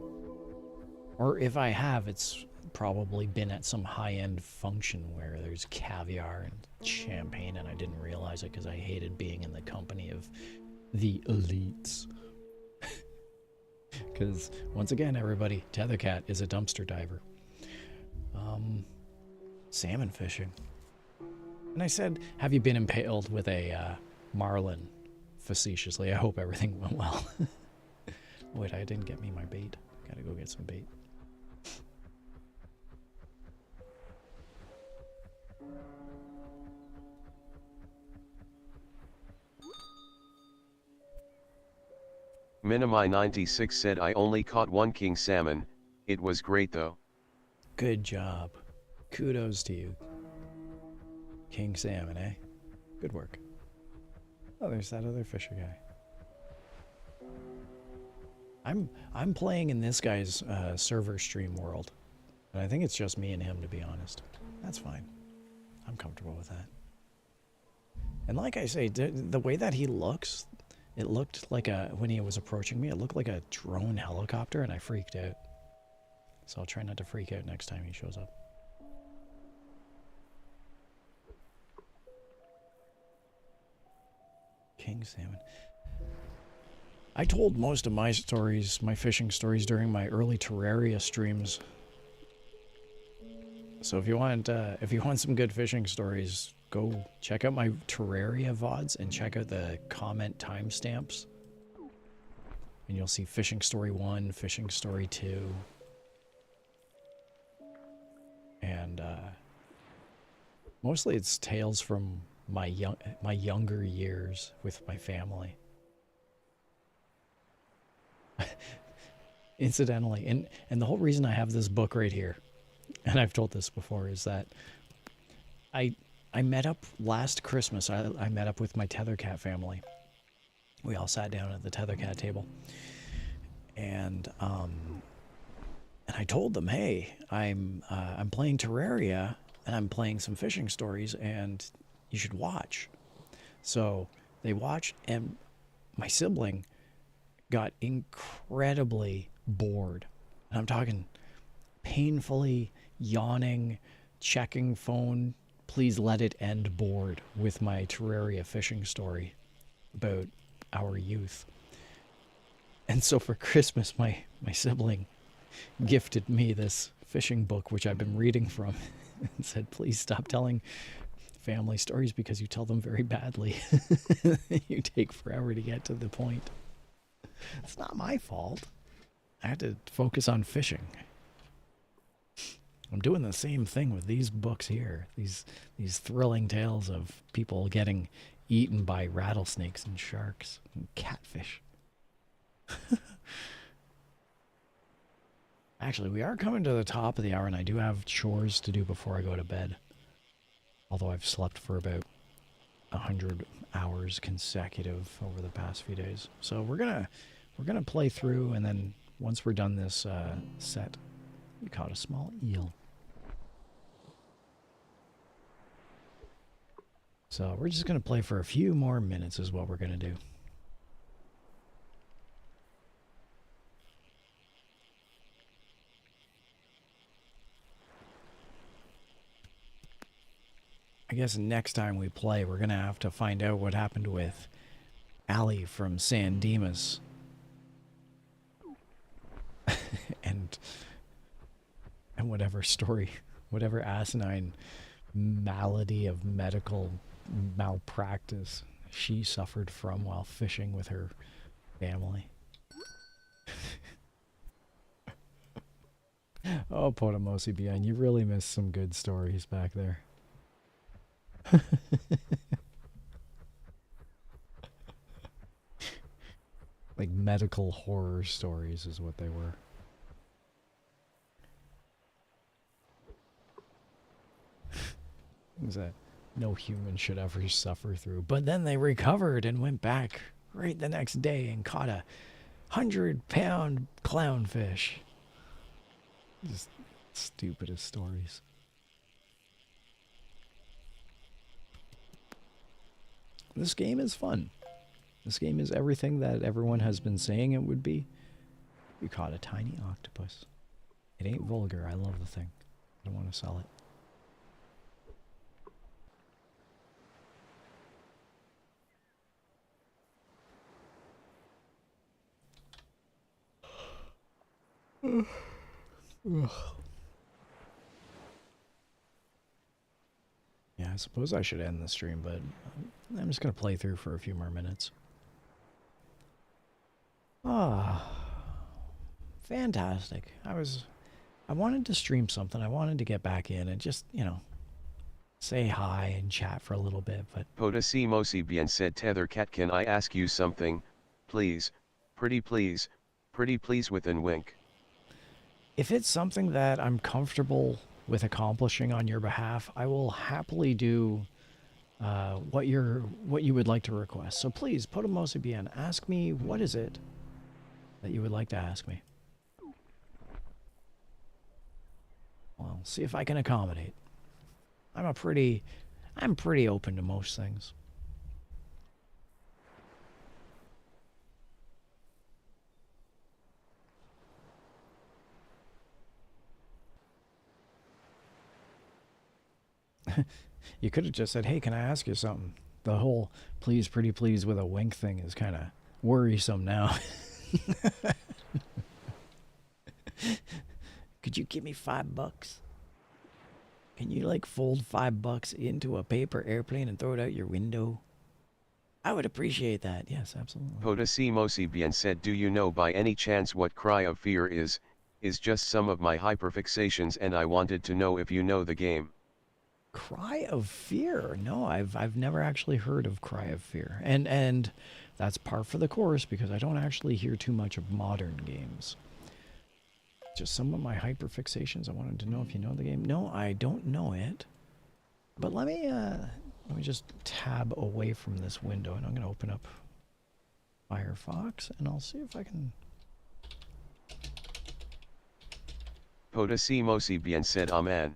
Or if I have, it's probably been at some high-end function where there's caviar and champagne, and I didn't realize it because I hated being in the company of the elites. Because, once again, everybody, Tethercat is a dumpster diver. Salmon fishing. And I said, have you been impaled with a marlin? Facetiously, I hope everything went well. Wait, I didn't get me my bait. Gotta go get some bait. Minimi96 said I only caught one king salmon, it was great though. Good job. Kudos to you. King salmon, eh? Good work. Oh, there's that other fisher guy. I'm playing in this guy's server stream world. And I think it's just me and him, to be honest. That's fine. I'm comfortable with that. And like I say, the way that he looks, it looked like when he was approaching me, it looked like a drone helicopter, and I freaked out. So I'll try not to freak out next time he shows up. King salmon. I told most of my stories, my fishing stories, during my early Terraria streams. So if you want some good fishing stories, go check out my Terraria VODs and check out the comment timestamps. And you'll see Fishing Story 1, Fishing Story 2. And mostly it's tales from my younger years with my family. Incidentally, and the whole reason I have this book right here, and I've told this before, is that I met up last Christmas. I met up with my Tethercat family. We all sat down at the Tethercat table, and I told them, hey, I'm playing Terraria, and I'm playing some fishing stories, and you should watch. So they watched, and my sibling got incredibly bored. And I'm talking painfully yawning, checking phone, please let it end bored with my Terraria fishing story about our youth. And so for Christmas, my sibling gifted me this fishing book, which I've been reading from, and said, please stop telling family stories because you tell them very badly. You take forever to get to the point. It's not my fault. I had to focus on fishing. I'm doing the same thing with these books here. These thrilling tales of people getting eaten by rattlesnakes and sharks and catfish. Actually, we are coming to the top of the hour, and I do have chores to do before I go to bed. Although I've slept for about 100 hours consecutive over the past few days. So we're gonna play through, and then once we're done this set, we caught a small eel. So we're just gonna play for a few more minutes is what we're gonna do. I guess next time we play, we're gonna have to find out what happened with Allie from San Dimas. and whatever story, whatever asinine malady of medical malpractice she suffered from while fishing with her family. Oh, Potomosi Bian, you really missed some good stories back there. Like medical horror stories is what they were. Things that no human should ever suffer through. But then they recovered and went back right the next day and caught a 100-pound clownfish. Just stupidest stories. This game is fun. This game is everything that everyone has been saying it would be. We caught a tiny octopus. It ain't vulgar. I love the thing. I don't want to sell it. Yeah, I suppose I should end the stream, but I'm just going to play through for a few more minutes. Ah, fantastic. I wanted to stream something. I wanted to get back in and just, you know, say hi and chat for a little bit, but... Potassi Mosi Bien said, Tethercat, can I ask you something, please? Pretty please with an wink. If it's something that I'm comfortable with accomplishing on your behalf, I will happily do what you would like to request. So please, Potamosi Bien, ask me, what is it that you would like to ask me? Well, see if I can accommodate. I'm pretty open to most things. You could have just said, hey, can I ask you something? The whole please, pretty please with a wink thing is kind of worrisome now. Could you give me $5? Can you like fold $5 into a paper airplane and throw it out your window? I would appreciate that. Yes, absolutely. Potassi Mosi Bien said, do you know by any chance what cry of fear is just some of my hyperfixations and I wanted to know if you know the game. Cry of Fear? No, I've never actually heard of Cry of Fear. And that's par for the course because I don't actually hear too much of modern games. Just some of my hyperfixations. I wanted to know if you know the game. No, I don't know it. But let me just tab away from this window and I'm going to open up Firefox and I'll see if I can... Potassi Mosi Bien said, amen.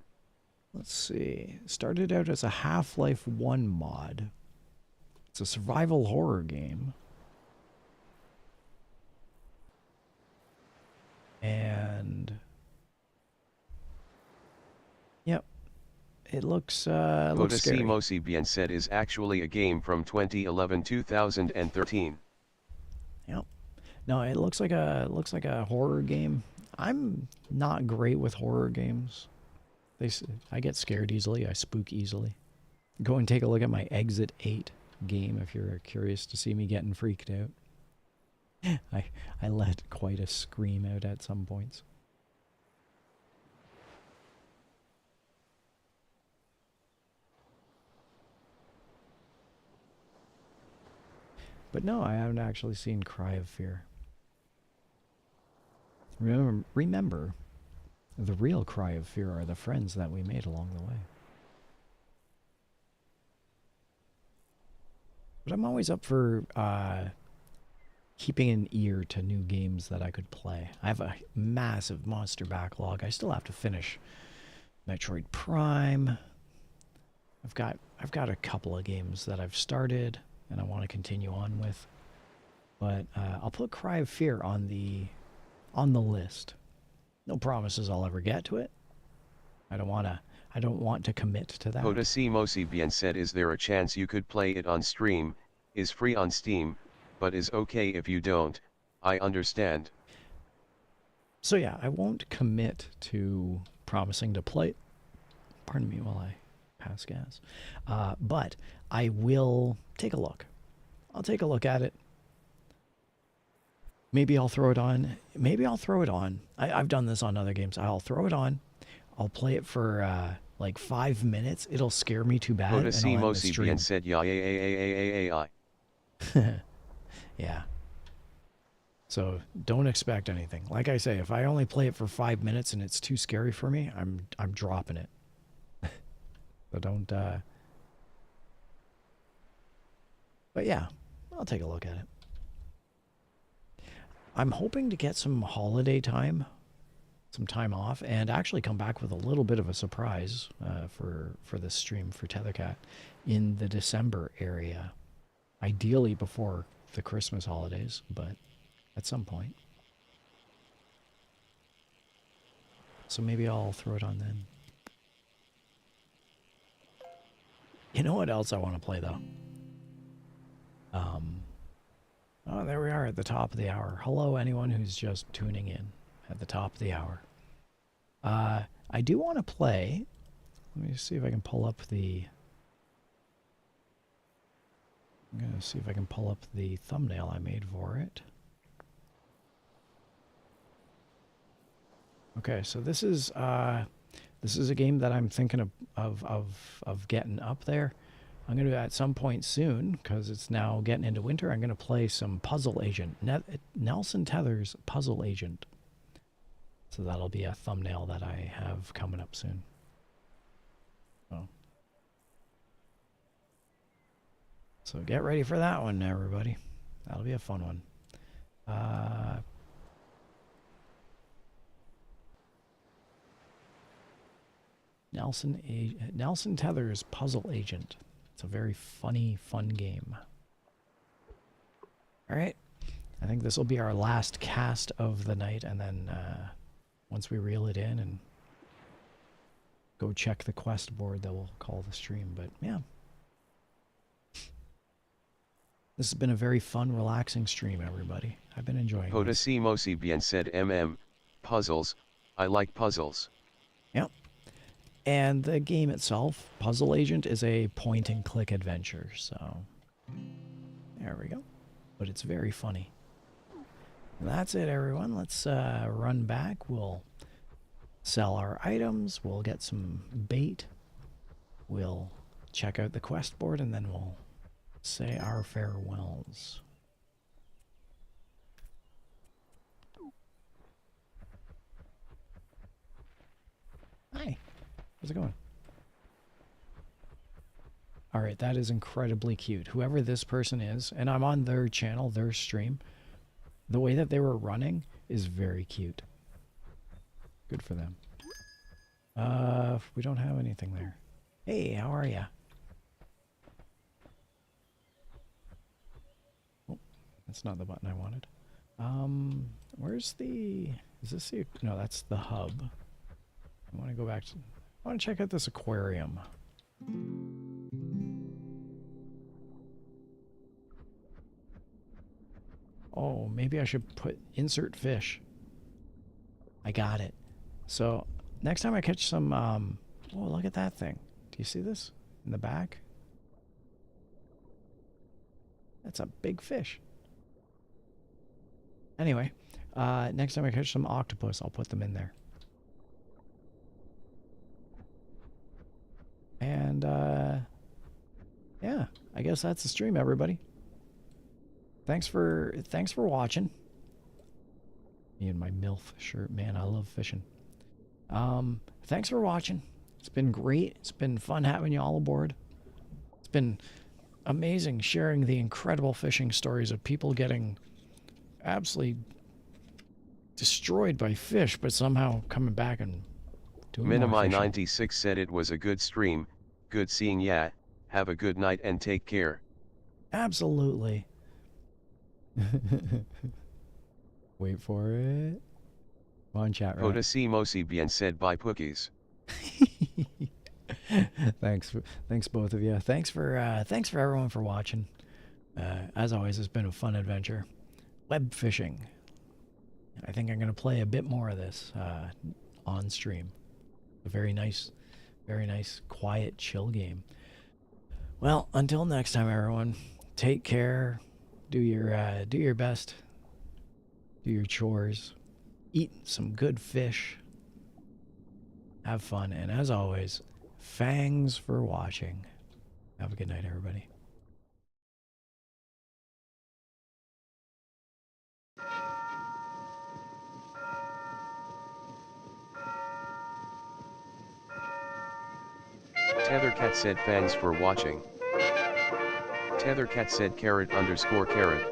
Let's see. Started out as a Half-Life 1 mod. It's a survival horror game. And yep. It looks scary. Potassi Mosi Bien said is actually a game from 2011-2013. Yep. No, it looks like a horror game. I'm not great with horror games. I get scared easily. I spook easily. Go and take a look at my Exit 8 game if you're curious to see me getting freaked out. I let quite a scream out at some points. But no, I haven't actually seen Cry of Fear. Remember, the real Cry of Fear are the friends that we made along the way. But I'm always up for keeping an ear to new games that I could play. I have a massive monster backlog. I still have to finish Metroid Prime. I've got a couple of games that I've started and I want to continue on with. But I'll put Cry of Fear on the list. No promises I'll ever get to it. I don't want to commit to that. Potassi Mosi Bien said, is there a chance you could play it on stream? Is free on Steam, but is okay if you don't. I understand. So yeah, I won't commit to promising to play. Pardon me while I pass gas. But I will take a look. I'll take a look at it. Maybe I'll throw it on. Maybe I'll throw it on. I've done this on other games. I'll throw it on. I'll play it for like 5 minutes. It'll scare me too bad. Potassi Mosi Bien said, yeah. So don't expect anything. Like I say, if I only play it for 5 minutes and it's too scary for me, I'm dropping it. So don't. But yeah, I'll take a look at it. I'm hoping to get some holiday time, some time off, and actually come back with a little bit of a surprise for this stream for Tethercat in the December area. Ideally before the Christmas holidays, but at some point. So maybe I'll throw it on then. You know what else I want to play, though? Oh, there we are at the top of the hour. Hello, anyone who's just tuning in at the top of the hour. I do want to play. Let me see if I can pull up the... I'm going to see if I can pull up the thumbnail I made for it. Okay, so this is a game that I'm thinking of getting up there. I'm going to, at some point soon, because it's now getting into winter, I'm going to play some Puzzle Agent. Nelson Tether's Puzzle Agent. So that'll be a thumbnail that I have coming up soon. Oh. So get ready for that one, everybody. That'll be a fun one. Nelson Tether's Puzzle Agent. It's a very funny, fun game. All right. I think this will be our last cast of the night, and then once we reel it in and go check the quest board, that we'll call the stream. But yeah. This has been a very fun, relaxing stream, everybody. I've been enjoying it. Podasimosi bien said puzzles. I like puzzles. Yep. And the game itself, Puzzle Agent, is a point-and-click adventure, so there we go. But it's very funny. And that's it, everyone. Let's run back. We'll sell our items. We'll get some bait. We'll check out the quest board, and then we'll say our farewells. Hi. How's it going? All right, that is incredibly cute. Whoever this person is, and I'm on their channel, their stream, the way that they were running is very cute. Good for them. We don't have anything there. Hey, how are ya? Oh, that's not the button I wanted. Where's the... Is this the... No, that's the hub. I want to go back to... I want to check out this aquarium. Oh, maybe I should insert fish. I got it. So, next time I catch some, oh, look at that thing. Do you see this in the back? That's a big fish. Anyway, next time I catch some octopus, I'll put them in there. And, yeah, I guess that's the stream, everybody. Thanks for watching. Me and my MILF shirt, man, I love fishing. Thanks for watching. It's been great. It's been fun having you all aboard. It's been amazing sharing the incredible fishing stories of people getting absolutely destroyed by fish, but somehow coming back and doing more fishing. Minimi96 said it was a good stream. Good seeing ya. Have a good night and take care. Absolutely. Wait for it. Come on, chat, right? Podasimosi bien said by Pookies. Thanks both of you. Thanks for everyone for watching. As always, it's been a fun adventure. Web fishing. I think I'm gonna play a bit more of this on stream. A very nice, quiet, chill game. Well, until next time, everyone. Take care. Do your best. Do your chores. Eat some good fish. Have fun, and as always, thanks for watching. Have a good night, everybody. Tethercat said thanks for watching. Tethercat said _carrot.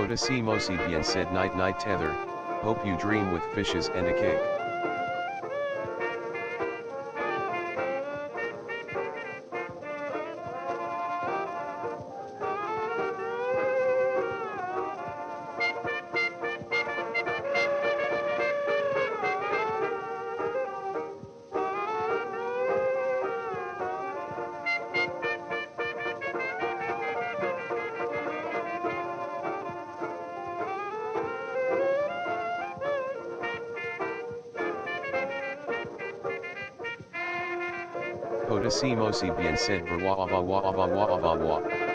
Coda si mosi bien said night night tether, hope you dream with fishes and a cake. Coda si mosi bien said verwa wa wa wa wa wa wa wa wa.